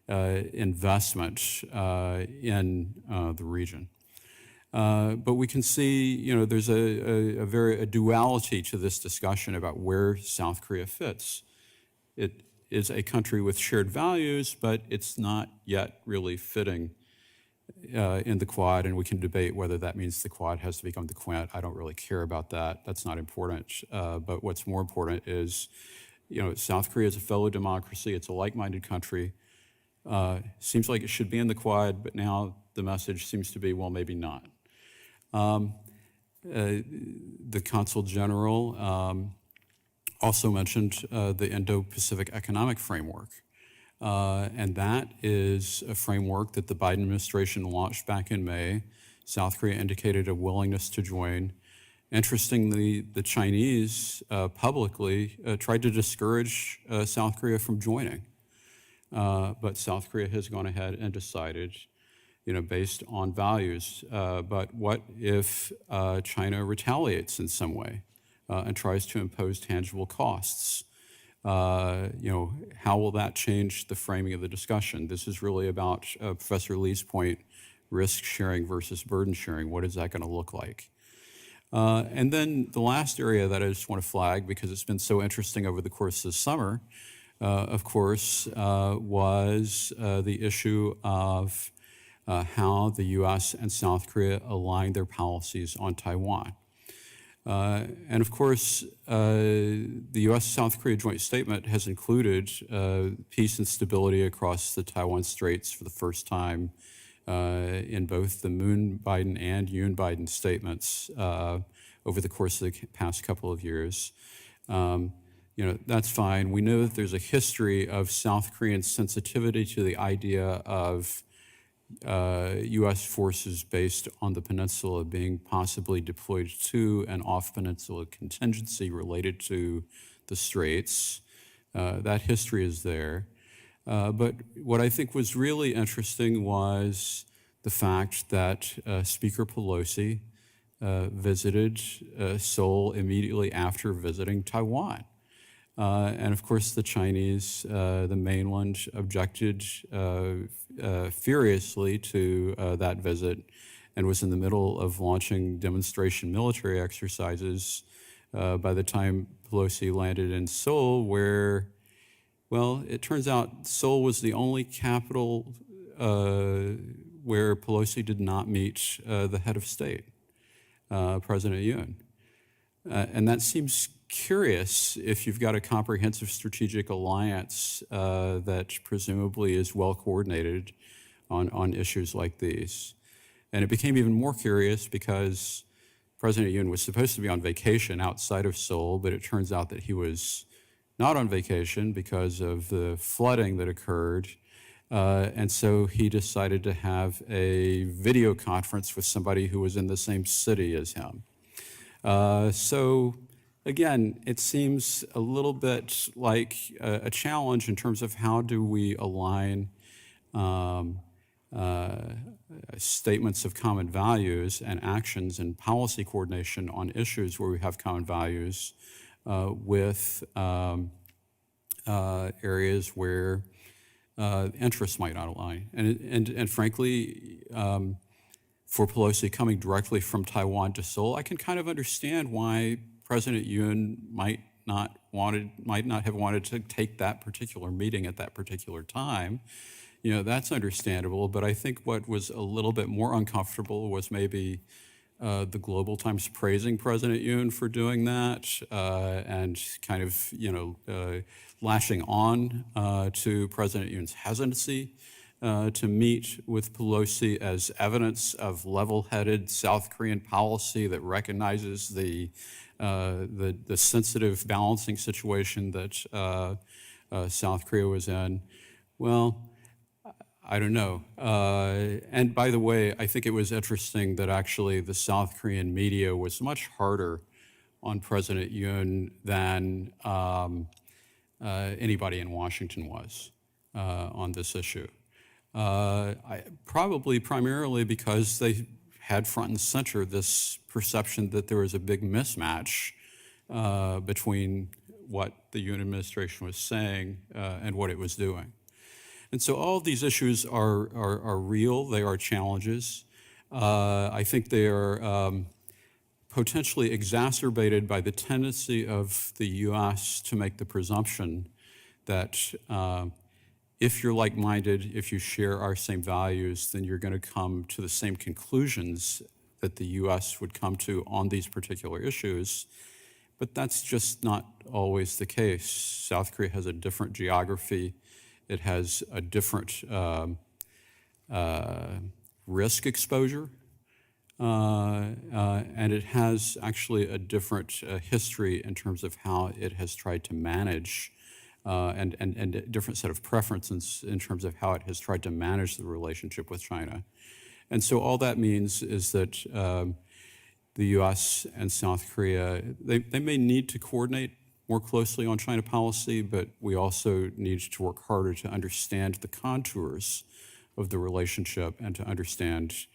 investment in the region. But we can see, there's a duality to this discussion about where South Korea fits. It is a country with shared values, but it's not yet really fitting in the Quad, and we can debate whether that means the Quad has to become the Quint. I don't really care about that. That's not important. But what's more important is, South Korea is a fellow democracy. It's a like-minded country. Seems like it should be in the Quad, but now the message seems to be, well, maybe not. The Consul General also mentioned the Indo-Pacific Economic Framework. And that is a framework that the Biden administration launched back in May. South Korea indicated a willingness to join. Interestingly, the Chinese publicly tried to discourage South Korea from joining. But South Korea has gone ahead and decided, based on values. But what if China retaliates in some way and tries to impose tangible costs? How will that change the framing of the discussion? This is really about Professor Lee's point, risk sharing versus burden sharing. What is that going to look like? And then the last area that I just want to flag, because it's been so interesting over the course of the summer, of course, was the issue of how the U.S. and South Korea align their policies on Taiwan. And of course, the U.S.-South Korea joint statement has included peace and stability across the Taiwan Straits for the first time in both the Moon Biden and Yoon Biden statements over the course of the past couple of years. That's fine. We know that there's a history of South Korean sensitivity to the idea of U.S. forces based on the peninsula being possibly deployed to an off-peninsula contingency related to the Straits. That history is there. But what I think was really interesting was the fact that Speaker Pelosi visited Seoul immediately after visiting Taiwan. And of course, the Chinese, the mainland, objected furiously to that visit and was in the middle of launching demonstration military exercises by the time Pelosi landed in Seoul, where, well, it turns out Seoul was the only capital where Pelosi did not meet the head of state, President Yoon. And that seems curious if you've got a comprehensive strategic alliance that presumably is well coordinated on issues like these. And it became even more curious because President Yoon was supposed to be on vacation outside of Seoul, but it turns out that he was not on vacation because of the flooding that occurred. And so he decided to have a video conference with somebody who was in the same city as him. So again, it seems a little bit like a challenge in terms of how do we align statements of common values and actions and policy coordination on issues where we have common values with areas where interests might not align. And frankly, for Pelosi coming directly from Taiwan to Seoul, I can kind of understand why President Yoon might not have wanted to take that particular meeting at that particular time. That's understandable, but I think what was a little bit more uncomfortable was maybe the Global Times praising President Yoon for doing that and kind of, lashing on to President Yoon's hesitancy to meet with Pelosi as evidence of level-headed South Korean policy that recognizes the sensitive balancing situation that South Korea was in. Well, I don't know. And by the way, I think it was interesting that actually the South Korean media was much harder on President Yoon than anybody in Washington was on this issue. Probably primarily because they had front and center this perception that there was a big mismatch between what the Yoon administration was saying and what it was doing. And so all of these issues are real, they are challenges. I think they are potentially exacerbated by the tendency of the US to make the presumption that if you're like-minded, if you share our same values, then you're going to come to the same conclusions that the US would come to on these particular issues. But that's just not always the case. South Korea has a different geography. It has a different risk exposure. And it has actually a different history in terms of how it has tried to manage and a different set of preferences in terms of how it has tried to manage the relationship with China. And so all that means is that the US and South Korea, they may need to coordinate more closely on China policy, but we also need to work harder to understand the contours of the relationship and to understand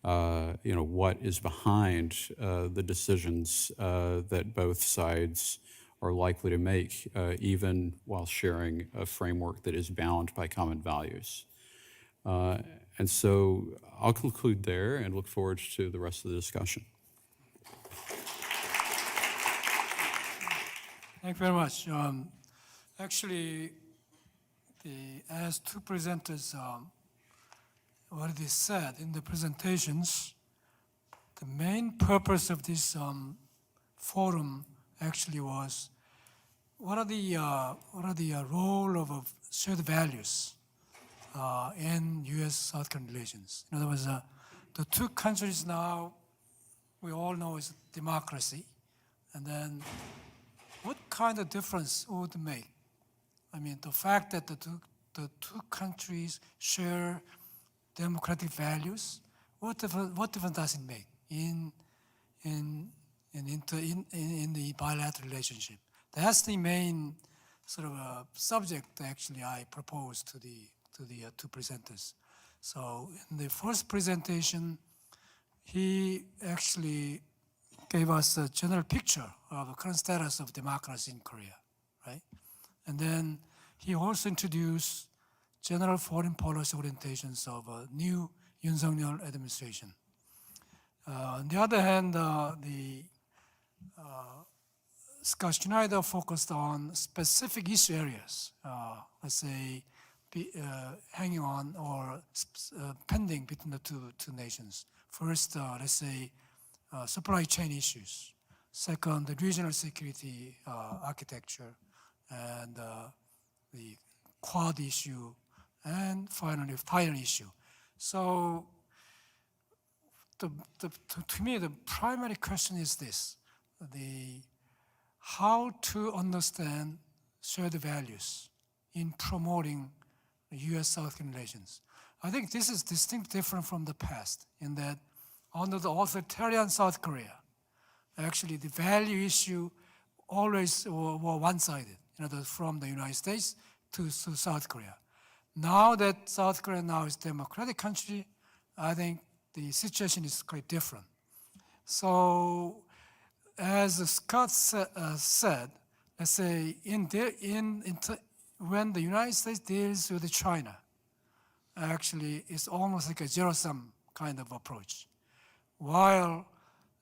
what is behind the decisions that both sides are likely to make, even while sharing a framework that is bound by common values. And so I'll conclude there and look forward to the rest of the discussion. Thank you very much. Actually, as two presenters already said in the presentations, the main purpose of this forum actually was what are the role of shared values in U.S.-South Korean relations. In other words, the two countries now we all know is democracy, and then what kind of difference would it make? I mean, the fact that the two countries share democratic values, what difference does it make in the bilateral relationship? That's the main sort of subject actually I proposed to the two presenters. So in the first presentation, he actually gave us a general picture of the current status of democracy in Korea, right? And then he also introduced general foreign policy orientations of a new Yoon Suk-yeol administration. On the other hand, the Scott Schneider focused on specific issue areas, let's say hanging on or pending between the two nations. First, let's say supply chain issues. Second, the regional security architecture and the Quad issue, and finally, final issue. So to me, the primary question is this, how to understand shared values in promoting U.S.-South Korean relations. I think this is distinctly different from the past in that under the authoritarian South Korea, actually the value issue always were one-sided, from the United States to South Korea. Now that South Korea now is a democratic country, I think the situation is quite different. So as Scott said, let's say when the United States deals with China, actually it's almost like a zero-sum kind of approach. While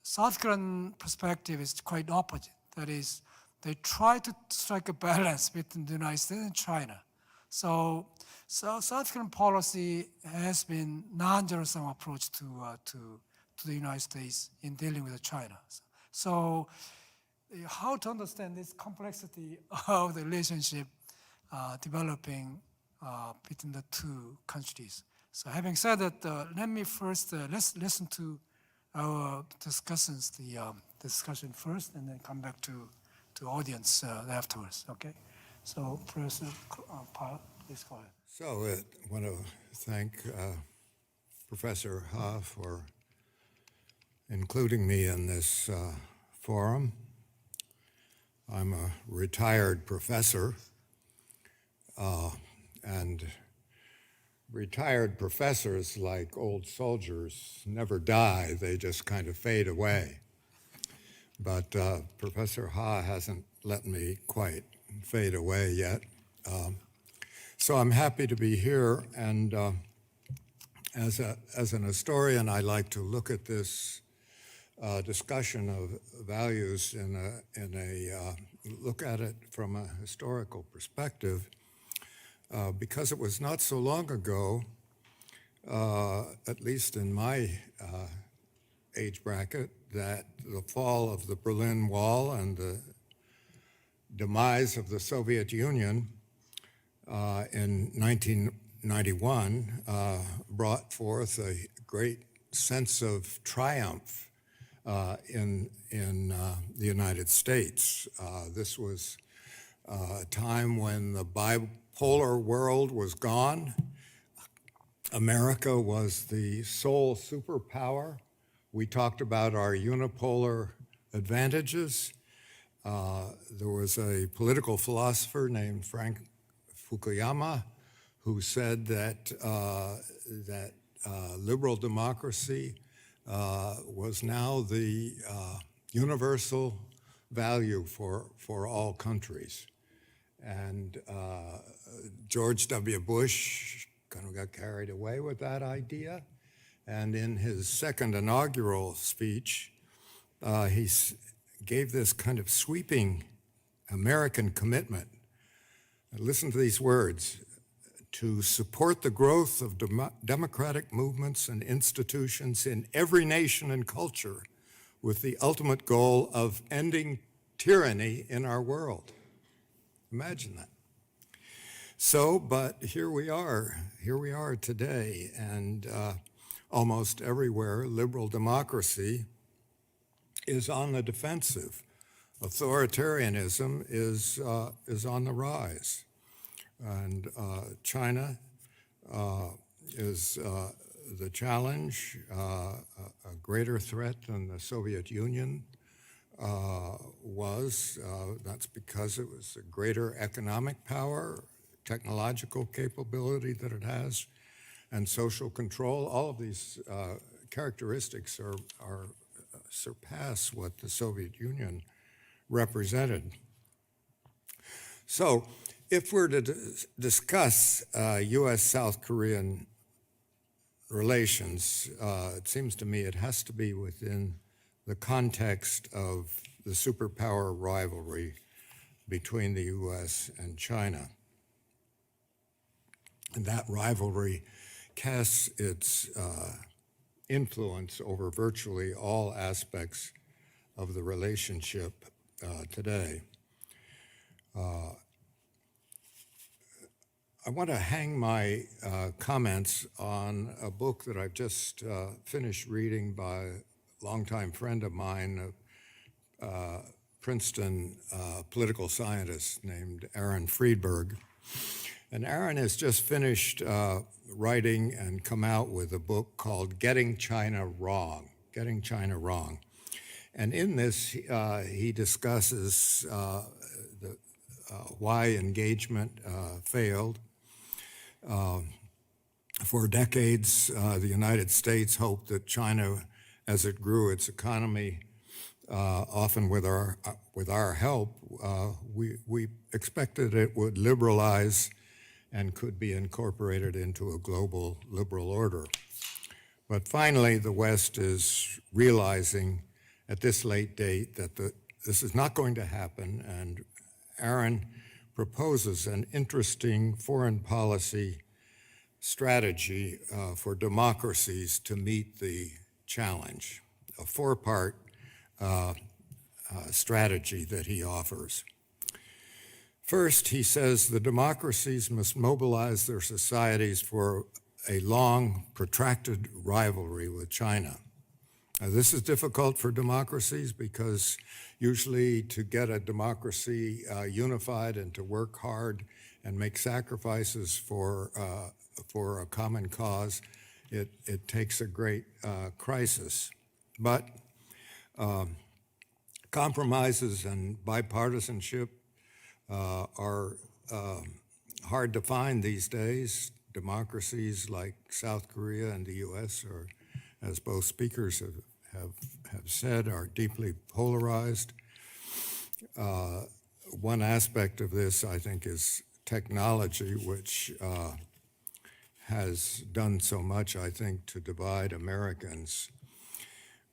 South Korean perspective is quite opposite. That is, they try to strike a balance between the United States and China. So South Korean policy has been non-zero-sum approach to the United States in dealing with China. So how to understand this complexity of the relationship developing between the two countries. So having said that, let me first, let's listen to our discussions, the discussion first, and then come back to audience afterwards, okay? So Professor Park, please go ahead. So I want to thank Professor Ha for including me in this forum. I'm a retired professor, and retired professors, like old soldiers, never die. They just kind of fade away. But Professor Ha hasn't let me quite fade away yet. So I'm happy to be here, and as an historian, I like to look at this discussion of values look at it from a historical perspective, because it was not so long ago, at least in my age bracket, that the fall of the Berlin Wall and the demise of the Soviet Union in 1991 brought forth a great sense of triumph in the United States. This was a time when the bipolar world was gone. America was the sole superpower. We talked about our unipolar advantages. There was a political philosopher named Frank Fukuyama who said that liberal democracy was now the universal value for all countries. And George W. Bush kind of got carried away with that idea. And in his second inaugural speech, he gave this kind of sweeping American commitment. And listen to these words: to support the growth of democratic movements and institutions in every nation and culture with the ultimate goal of ending tyranny in our world. Imagine that. So, but here we are today, and almost everywhere liberal democracy is on the defensive. Authoritarianism is on the rise. And China is the challenge, a greater threat than the Soviet Union was. That's because it was a greater economic power, technological capability that it has, and social control. All of these characteristics surpass what the Soviet Union represented. So, if we're to discuss U.S.-South Korean relations, it seems to me it has to be within the context of the superpower rivalry between the U.S. and China. And that rivalry casts its influence over virtually all aspects of the relationship today. I want to hang my comments on a book that I've just finished reading by a longtime friend of mine, a Princeton political scientist named Aaron Friedberg. And Aaron has just finished writing and come out with a book called Getting China Wrong. And in this, he discusses why engagement failed. For decades, the United States hoped that China, as it grew its economy, often with our help, we expected it would liberalize and could be incorporated into a global liberal order. But finally, the West is realizing at this late date that this is not going to happen, and Aaron proposes an interesting foreign policy strategy for democracies to meet the challenge, a four-part strategy that he offers. First, he says the democracies must mobilize their societies for a long, protracted rivalry with China. Now, this is difficult for democracies because usually to get a democracy unified and to work hard and make sacrifices for a common cause, it takes a great crisis. But Compromises and bipartisanship are hard to find these days. Democracies like South Korea and the U.S. are, as both speakers have said, are deeply polarized. One aspect of this, I think, is technology, which has done so much, I think, to divide Americans.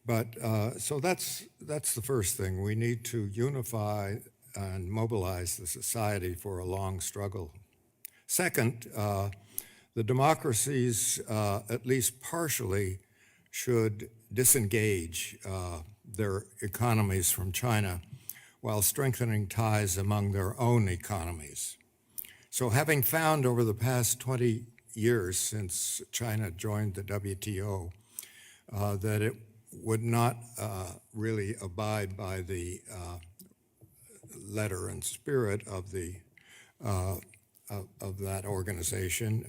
But so that's the first thing. We need to unify and mobilize the society for a long struggle. Second, the democracies, at least partially, should disengage their economies from China while strengthening ties among their own economies. So having found over the past 20 years since China joined the WTO that it would not really abide by the letter and spirit of the of that organization,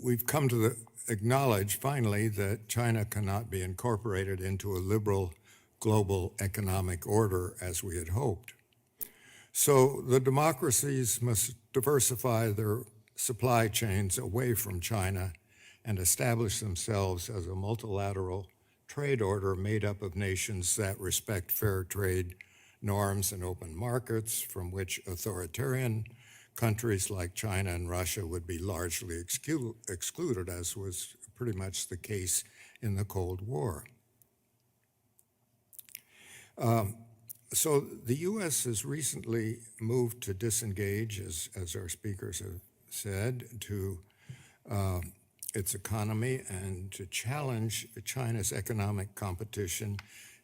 we've come to acknowledge finally that China cannot be incorporated into a liberal global economic order as we had hoped. So the democracies must diversify their supply chains away from China and establish themselves as a multilateral trade order made up of nations that respect fair trade norms and open markets, from which authoritarian countries like China and Russia would be largely excluded, as was pretty much the case in the Cold War. So the U.S. has recently moved to disengage, as our speakers have said, to its economy and to challenge China's economic competition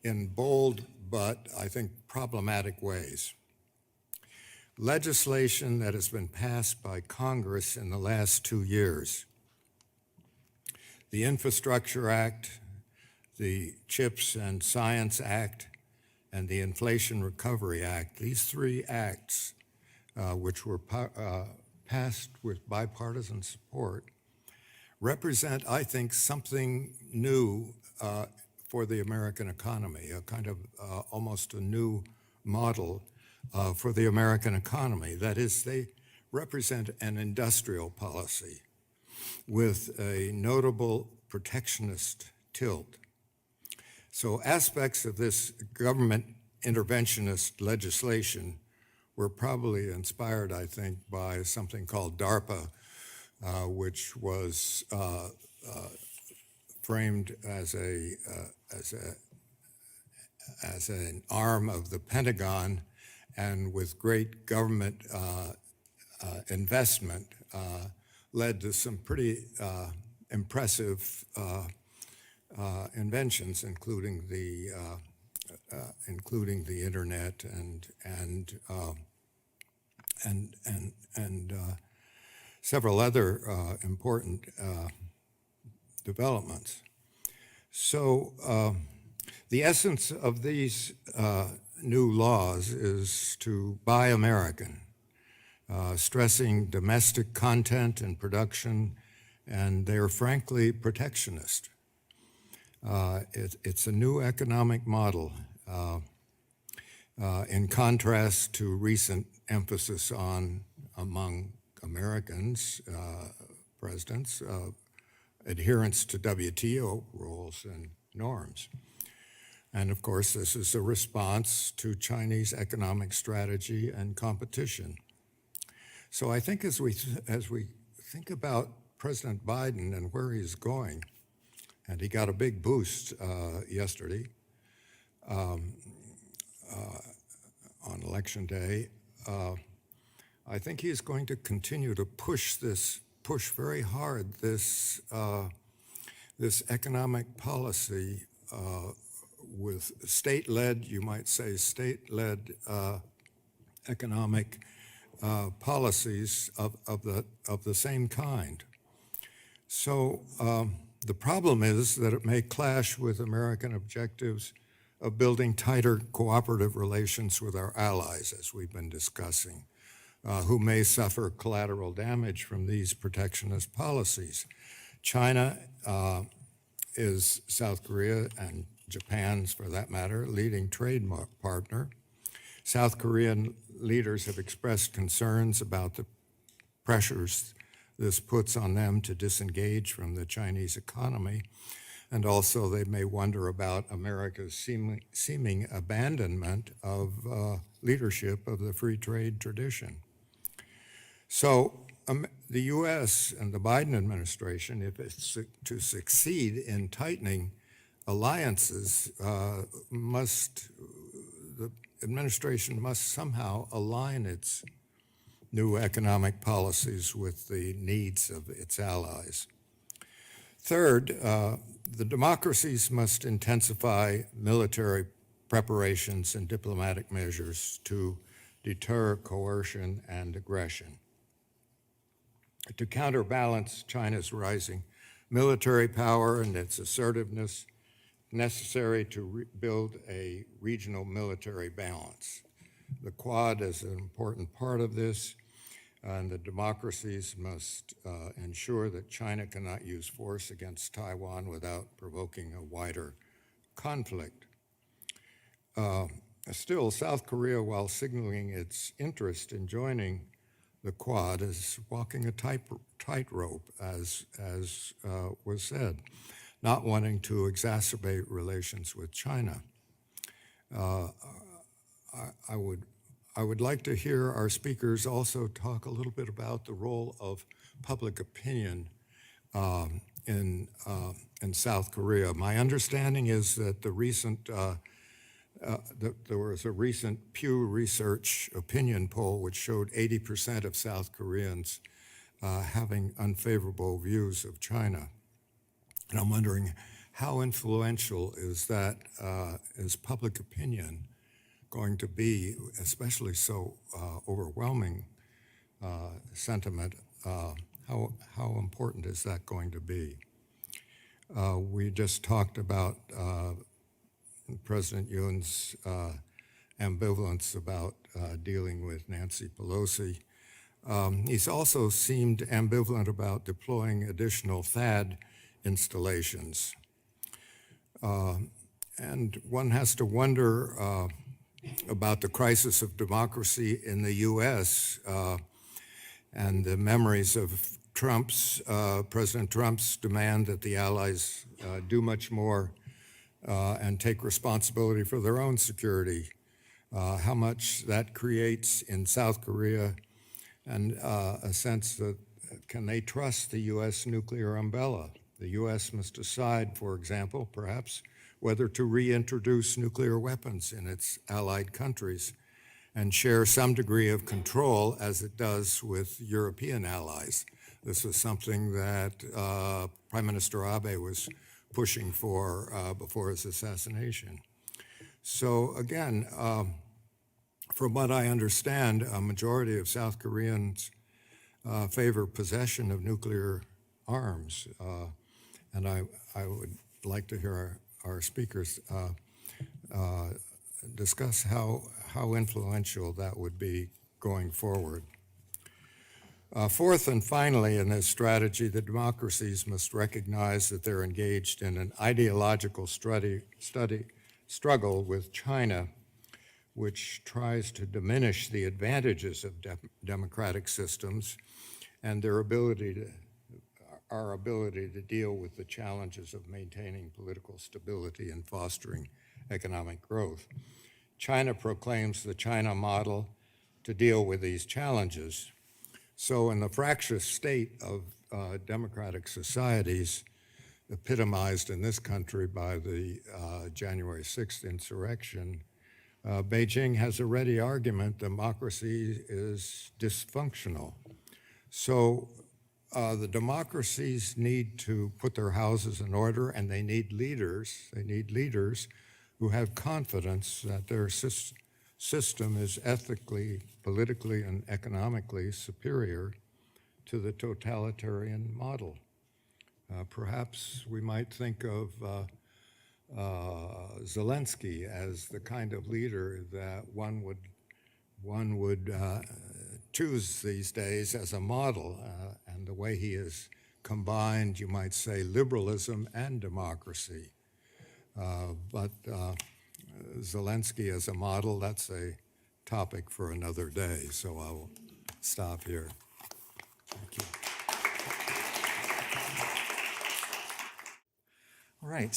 in bold but, I think, problematic ways. Legislation that has been passed by Congress in the last 2 years, the Infrastructure Act, the CHIPS and Science Act, and the Inflation Recovery Act, these three acts, which were passed with bipartisan support, represent, I think, something new for the American economy, a kind of almost a new model for the American economy. That is, they represent an industrial policy with a notable protectionist tilt. So aspects of this government interventionist legislation were probably inspired, I think, by something called DARPA, which was framed as an arm of the Pentagon, and with great government investment, led to some pretty impressive inventions, including the internet and several other important developments. So the essence of these new laws is to buy American, stressing domestic content and production, and they're frankly protectionist. It's a new economic model in contrast to recent emphasis on, among Americans, presidents, adherence to WTO rules and norms. And of course, this is a response to Chinese economic strategy and competition. So I think as we think about President Biden and where he's going, and he got a big boost yesterday on Election Day, I think he's going to continue to push very hard this economic policy with state-led, you might say, state-led economic policies of the same kind. So the problem is that it may clash with American objectives of building tighter cooperative relations with our allies, as we've been discussing, who may suffer collateral damage from these protectionist policies. China is South Korea and Japan's, for that matter, leading trade partner. South Korean leaders have expressed concerns about the pressures this puts on them to disengage from the Chinese economy, and also they may wonder about America's seeming abandonment of leadership of the free trade tradition. So the U.S. and the Biden administration, if it's to succeed in tightening alliances, the administration must somehow align its new economic policies with the needs of its allies. Third, the democracies must intensify military preparations and diplomatic measures to deter coercion and aggression. To counterbalance China's rising military power and its assertiveness, necessary to build a regional military balance. The Quad is an important part of this, and the democracies must ensure that China cannot use force against Taiwan without provoking a wider conflict. Still, South Korea, while signaling its interest in joining the Quad, is walking a tightrope, as was said, not wanting to exacerbate relations with China. I would like to hear our speakers also talk a little bit about the role of public opinion in South Korea. My understanding is that there was a recent Pew Research opinion poll which showed 80% of South Koreans having unfavorable views of China. And I'm wondering, how influential is that, is public opinion going to be, especially so overwhelming sentiment, how important is that going to be? We just talked about President Yoon's ambivalence about dealing with Nancy Pelosi. He's also seemed ambivalent about deploying additional THAAD installations. And one has to wonder about the crisis of democracy in the U.S. And the memories of President Trump's demand that the allies do much more and take responsibility for their own security, how much that creates in South Korea, and a sense that can they trust the U.S. nuclear umbrella? The U.S. must decide, for example, perhaps, whether to reintroduce nuclear weapons in its allied countries and share some degree of control as it does with European allies. This was something that Prime Minister Abe was pushing for before his assassination. So again, from what I understand, a majority of South Koreans favor possession of nuclear arms. And I would like to hear our speakers discuss how influential that would be going forward. Fourth and finally, in this strategy, the democracies must recognize that they're engaged in an ideological struggle with China, which tries to diminish the advantages of democratic systems and our ability to deal with the challenges of maintaining political stability and fostering economic growth. China proclaims the China model to deal with these challenges. So in the fractious state of democratic societies, epitomized in this country by the January 6th insurrection, Beijing has a ready argument democracy is dysfunctional. So the democracies need to put their houses in order, and they need leaders. They need leaders who have confidence that their system is ethically, politically, and economically superior to the totalitarian model. Perhaps we might think of Zelensky as the kind of leader that one would choose these days as a model, and the way he has combined, you might say, liberalism and democracy. But Zelensky as a model, that's a topic for another day, so I will stop here. Thank you. All right.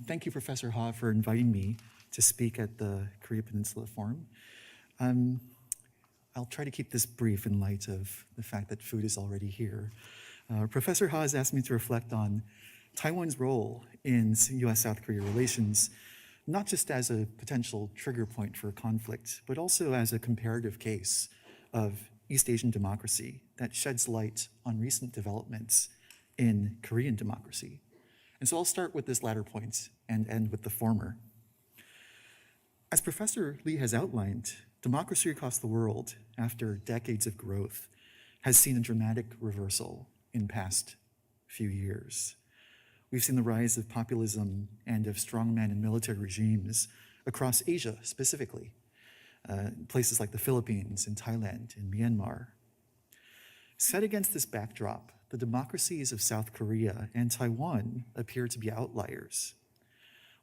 Thank you, Professor Ha, for inviting me to speak at the Korea Peninsula Forum. I'll try to keep this brief in light of the fact that food is already here. Professor Ha has asked me to reflect on Taiwan's role in U.S.-South Korea relations, not just as a potential trigger point for conflict, but also as a comparative case of East Asian democracy that sheds light on recent developments in Korean democracy. And so I'll start with this latter point and end with the former. As Professor Lee has outlined, democracy across the world, after decades of growth, has seen a dramatic reversal in past few years. We've seen the rise of populism and of strongman and military regimes across Asia specifically, places like the Philippines and Thailand and Myanmar. Set against this backdrop, the democracies of South Korea and Taiwan appear to be outliers.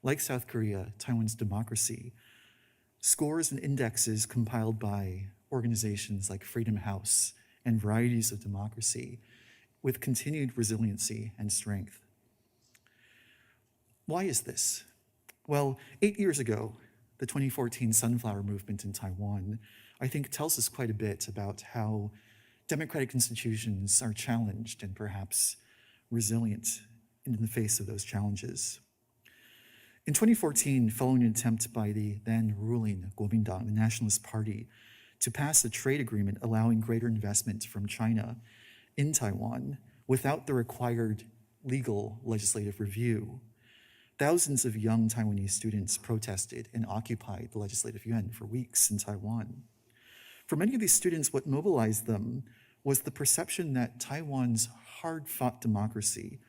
Like South Korea, Taiwan's democracy, scores and indexes compiled by organizations like Freedom House and Varieties of Democracy with continued resiliency and strength. Why is this? Well, 8 years ago, the 2014 Sunflower Movement in Taiwan, I think, tells us quite a bit about how democratic institutions are challenged and perhaps resilient in the face of those challenges. In 2014, following an attempt by the then ruling Kuomintang, the Nationalist Party, to pass a trade agreement allowing greater investment from China in Taiwan without the required legal legislative review, thousands of young Taiwanese students protested and occupied the Legislative Yuan for weeks in Taiwan. For many of these students, what mobilized them was the perception that Taiwan's hard-fought democracy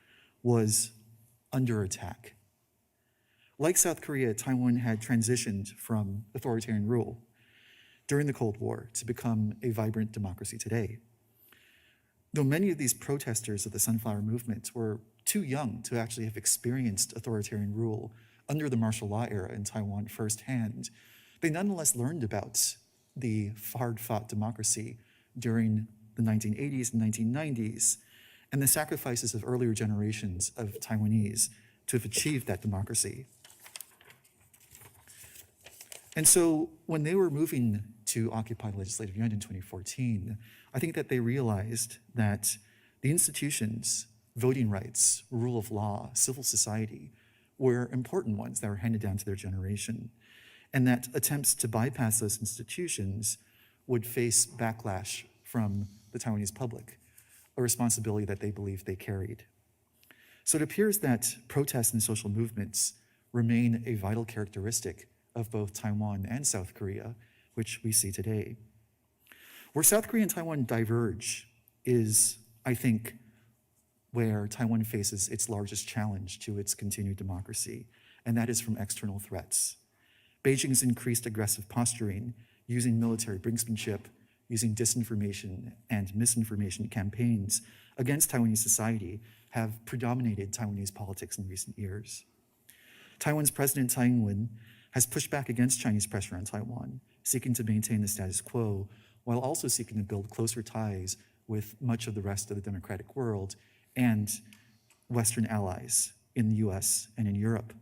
was under attack. Like South Korea, Taiwan had transitioned from authoritarian rule during the Cold War to become a vibrant democracy today. Though many of these protesters of the Sunflower Movement were too young to actually have experienced authoritarian rule under the martial law era in Taiwan firsthand, they nonetheless learned about the hard-fought democracy during the 1980s and 1990s and the sacrifices of earlier generations of Taiwanese to have achieved that democracy. And so when they were moving to occupy the Legislative Yuan in 2014, I think that they realized that the institutions, voting rights, rule of law, civil society, were important ones that were handed down to their generation, and that attempts to bypass those institutions would face backlash from the Taiwanese public, a responsibility that they believed they carried. So it appears that protests and social movements remain a vital characteristic of both Taiwan and South Korea, which we see today. Where South Korea and Taiwan diverge is, I think, where Taiwan faces its largest challenge to its continued democracy, and that is from external threats. Beijing's increased aggressive posturing, using military brinksmanship, using disinformation and misinformation campaigns against Taiwanese society have predominated Taiwanese politics in recent years. Taiwan's President Tsai Ing-wen has pushed back against Chinese pressure on Taiwan, seeking to maintain the status quo, while also seeking to build closer ties with much of the rest of the democratic world and Western allies in the US and in Europe.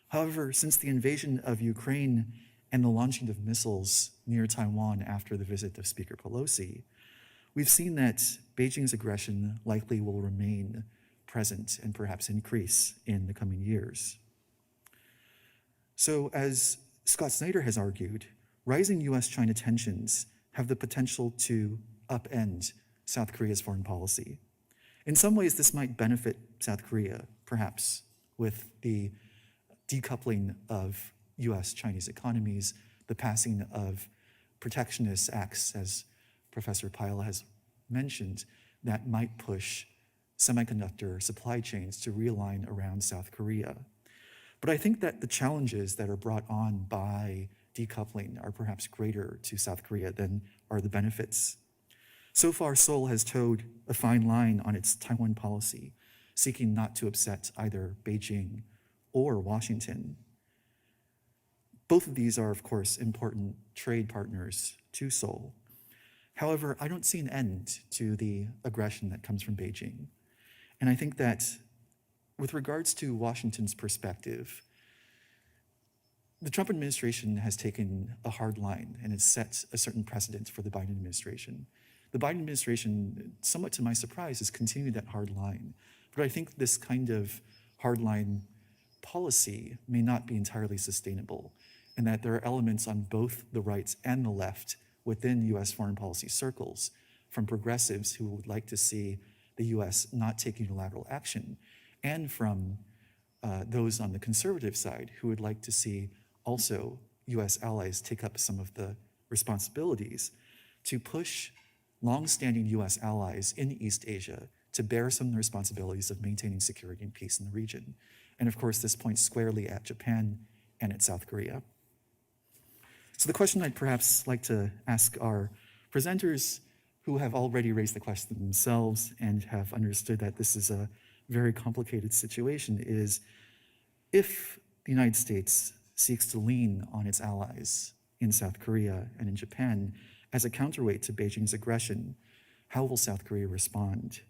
However, since the invasion of Ukraine and the launching of missiles near Taiwan after the visit of Speaker Pelosi, we've seen that Beijing's aggression likely will remain present and perhaps increase in the coming years. So as Scott Snyder has argued, rising US-China tensions have the potential to upend South Korea's foreign policy. In some ways, this might benefit South Korea, perhaps, with the decoupling of US-Chinese economies, the passing of protectionist acts, as Professor Pyle has mentioned, that might push semiconductor supply chains to realign around South Korea. But I think that the challenges that are brought on by decoupling are perhaps greater to South Korea than are the benefits. So far, Seoul has towed a fine line on its Taiwan policy, seeking not to upset either Beijing or Washington. Both of these are, of course, important trade partners to Seoul. However, I don't see an end to the aggression that comes from Beijing. And I think that with regards to Washington's perspective, the Trump administration has taken a hard line and has set a certain precedent for the Biden administration. The Biden administration, somewhat to my surprise, has continued that hard line. But I think this kind of hardline policy may not be entirely sustainable, and that there are elements on both the right and the left within US foreign policy circles, from progressives who would like to see the US not take unilateral action, and from those on the conservative side who would like to see also US allies take up some of the responsibilities to push longstanding US allies in East Asia to bear some of the responsibilities of maintaining security and peace in the region. And of course, this points squarely at Japan and at South Korea. So the question I'd perhaps like to ask our presenters, who have already raised the question themselves and have understood that this is a very complicated situation, is if the United States seeks to lean on its allies in South Korea and in Japan as a counterweight to Beijing's aggression, how will South Korea respond?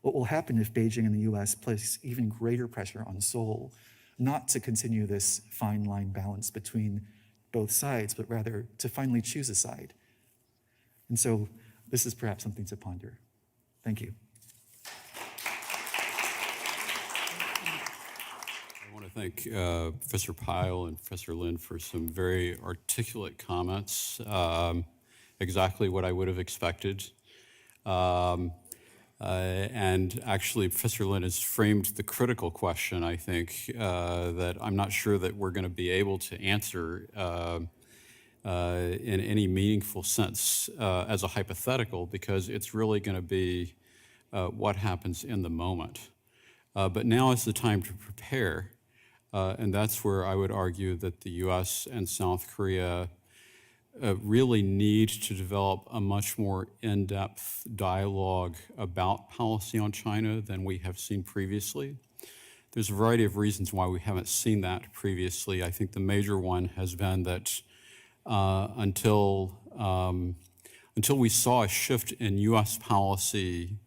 What will happen if Beijing and the US place even greater pressure on Seoul not to continue this fine line balance between both sides, but rather to finally choose a side? And so this is perhaps something to ponder. Thank you. I want to thank Professor Pyle and Professor Lin for some very articulate comments, exactly what I would have expected. And actually, Professor Lin has framed the critical question, I think, that I'm not sure that we're going to be able to answer in any meaningful sense as a hypothetical, because it's really going to be what happens in the moment. But now is the time to prepare, and that's where I would argue that the US and South Korea really need to develop a much more in-depth dialogue about policy on China than we have seen previously. There's a variety of reasons why we haven't seen that previously. I think the major one has been that until we saw a shift in US policy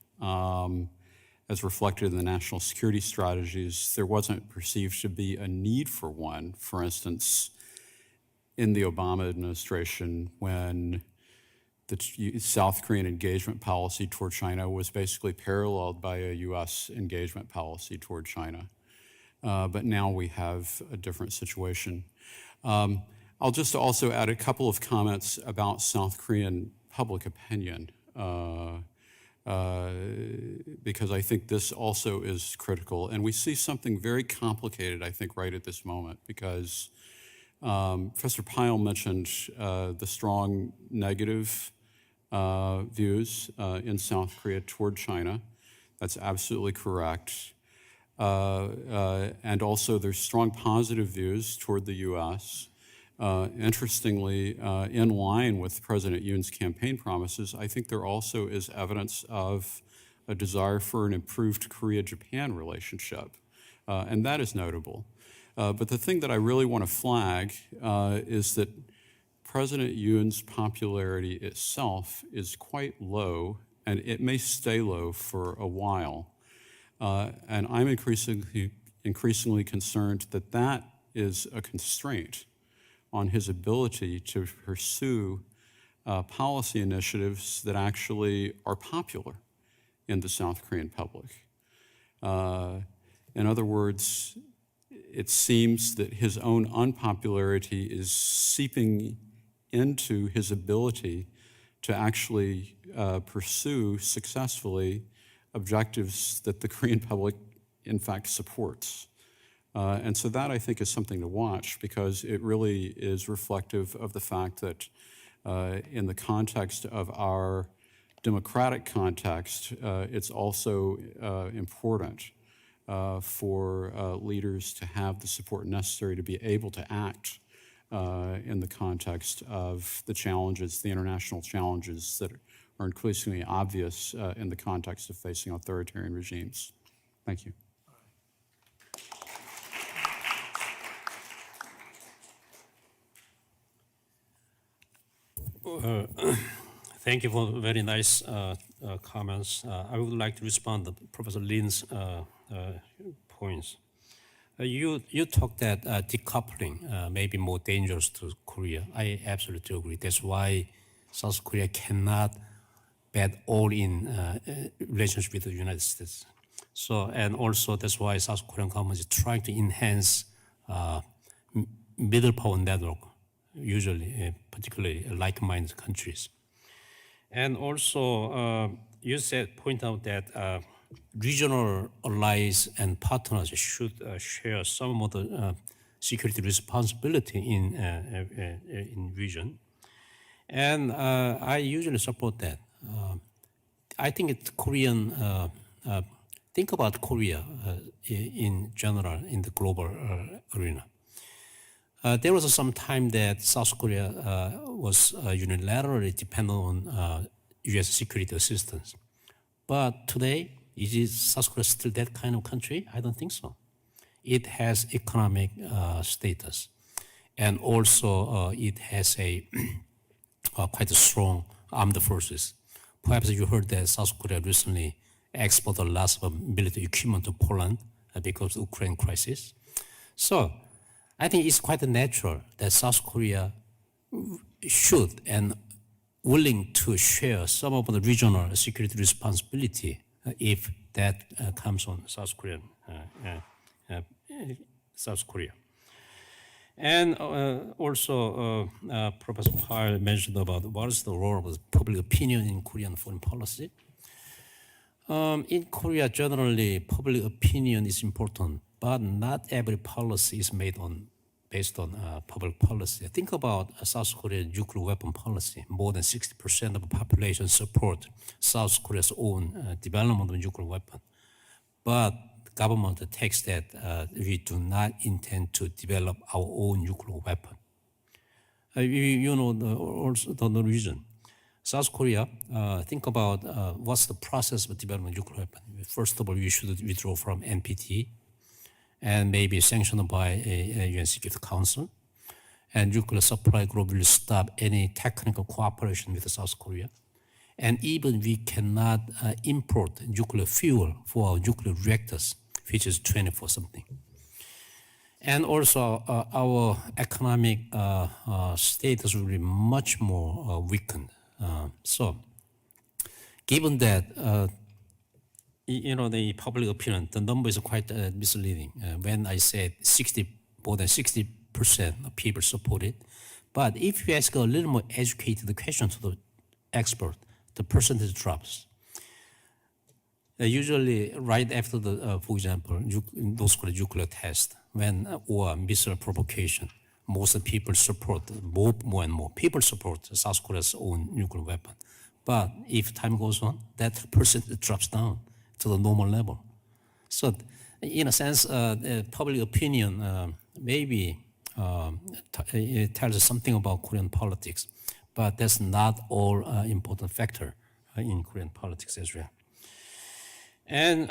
as reflected in the national security strategies, there wasn't perceived to be a need for one. For instance, in the Obama administration, when the South Korean engagement policy toward China was basically paralleled by a US engagement policy toward China. But now we have a different situation. I'll just also add a couple of comments about South Korean public opinion, because I think this also is critical. And we see something very complicated, I think, right at this moment, because Professor Pyle mentioned the strong negative views in South Korea toward China. That's absolutely correct. And also there's strong positive views toward the US. Interestingly, in line with President Yoon's campaign promises, I think there also is evidence of a desire for an improved Korea-Japan relationship, and that is notable. But the thing that I really want to flag is that President Yoon's popularity itself is quite low, and it may stay low for a while. And I'm increasingly concerned that that is a constraint on his ability to pursue policy initiatives that actually are popular in the South Korean public. In other words, it seems that his own unpopularity is seeping into his ability to actually pursue successfully objectives that the Korean public, in fact, supports. And so that, I think, is something to watch, because it really is reflective of the fact that in the context of our democratic context, it's also important for leaders to have the support necessary to be able to act in the context of the challenges, the international challenges that are increasingly obvious in the context of facing authoritarian regimes. Thank you. Thank you for very nice comments. I would like to respond to Professor Lin's points. You talked that decoupling may be more dangerous to Korea. I absolutely agree. That's why South Korea cannot bet all in relationship with the United States. So, and also that's why South Korean government is trying to enhance middle power network, usually, particularly like-minded countries. And also, you point out that regional allies and partners should share some of the security responsibility in region. And I usually support that. I think it's Korean, think about Korea in general in the global arena. There was some time that South Korea was unilaterally dependent on US security assistance. But today, is South Korea still that kind of country? I don't think so. It has economic status. And also it has a quite a strong armed forces. Perhaps you heard that South Korea recently exported lots of military equipment to Poland because of the Ukraine crisis. So I think it's quite natural that South Korea should and willing to share some of the regional security responsibility if that comes on South Korea. And also, Professor Pyle mentioned about what is the role of public opinion in Korean foreign policy. In Korea, generally, public opinion is important, but not every policy is based on public policy. Think about South Korea's nuclear weapon policy. More than 60% of the population support South Korea's own development of nuclear weapon. But the government takes that we do not intend to develop our own nuclear weapon. You know also the reason. South Korea, think about what's the process of developing nuclear weapon. First of all, we should withdraw from NPT and maybe sanctioned by a UN Security Council. And nuclear supply group will stop any technical cooperation with South Korea. And even we cannot import nuclear fuel for our nuclear reactors, which is 24 something. And also our economic status will be much more weakened. So given that, the public opinion, the number is quite misleading. When I said more than 60% of people support it. But if you ask a little more educated question to the expert, the percentage drops. Usually right after the, for example, those nuclear test, or missile provocation, most people support, more and more people support South Korea's own nuclear weapon. But if time goes on, that percentage drops down to the normal level. So in a sense, public opinion maybe it tells us something about Korean politics, but that's not all important factor in Korean politics as well. And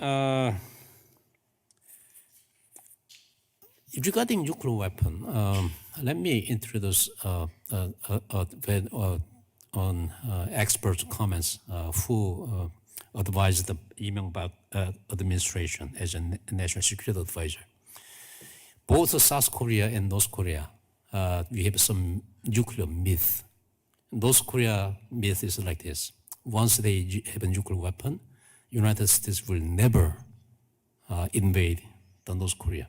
regarding nuclear weapon, let me introduce on expert comments who advised the Lee Myung-bak administration as a national security advisor. Both South Korea and North Korea, we have some nuclear myth. North Korea myth is like this: once they have a nuclear weapon, United States will never invade the North Korea.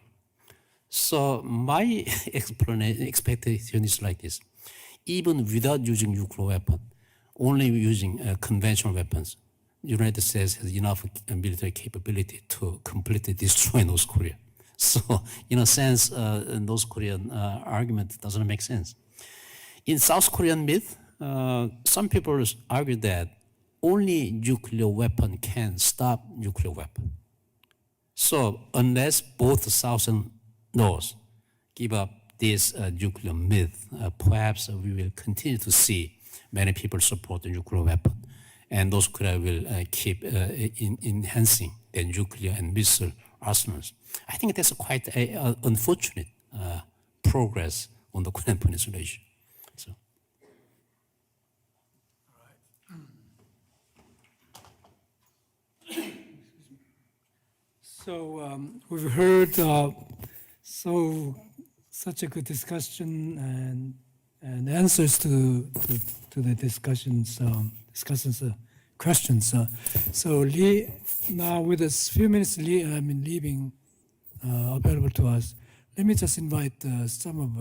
So my expectation is like this: even without using nuclear weapon, only using conventional weapons, United States has enough military capability to completely destroy North Korea. So, in a sense, North Korean argument doesn't make sense. In South Korean myth, some people argue that only nuclear weapon can stop nuclear weapon. So, unless both South and North give up this nuclear myth, perhaps we will continue to see many people support the nuclear weapon. And North Korea will keep enhancing their nuclear and missile arsenals. I think that's quite an unfortunate progress on the Korean Peninsula issue. So. So we've heard such a good discussion and answers to the questions. So Lee, now with a few minutes leaving available to us, let me just invite some of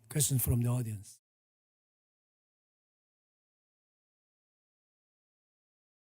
questions from the audience.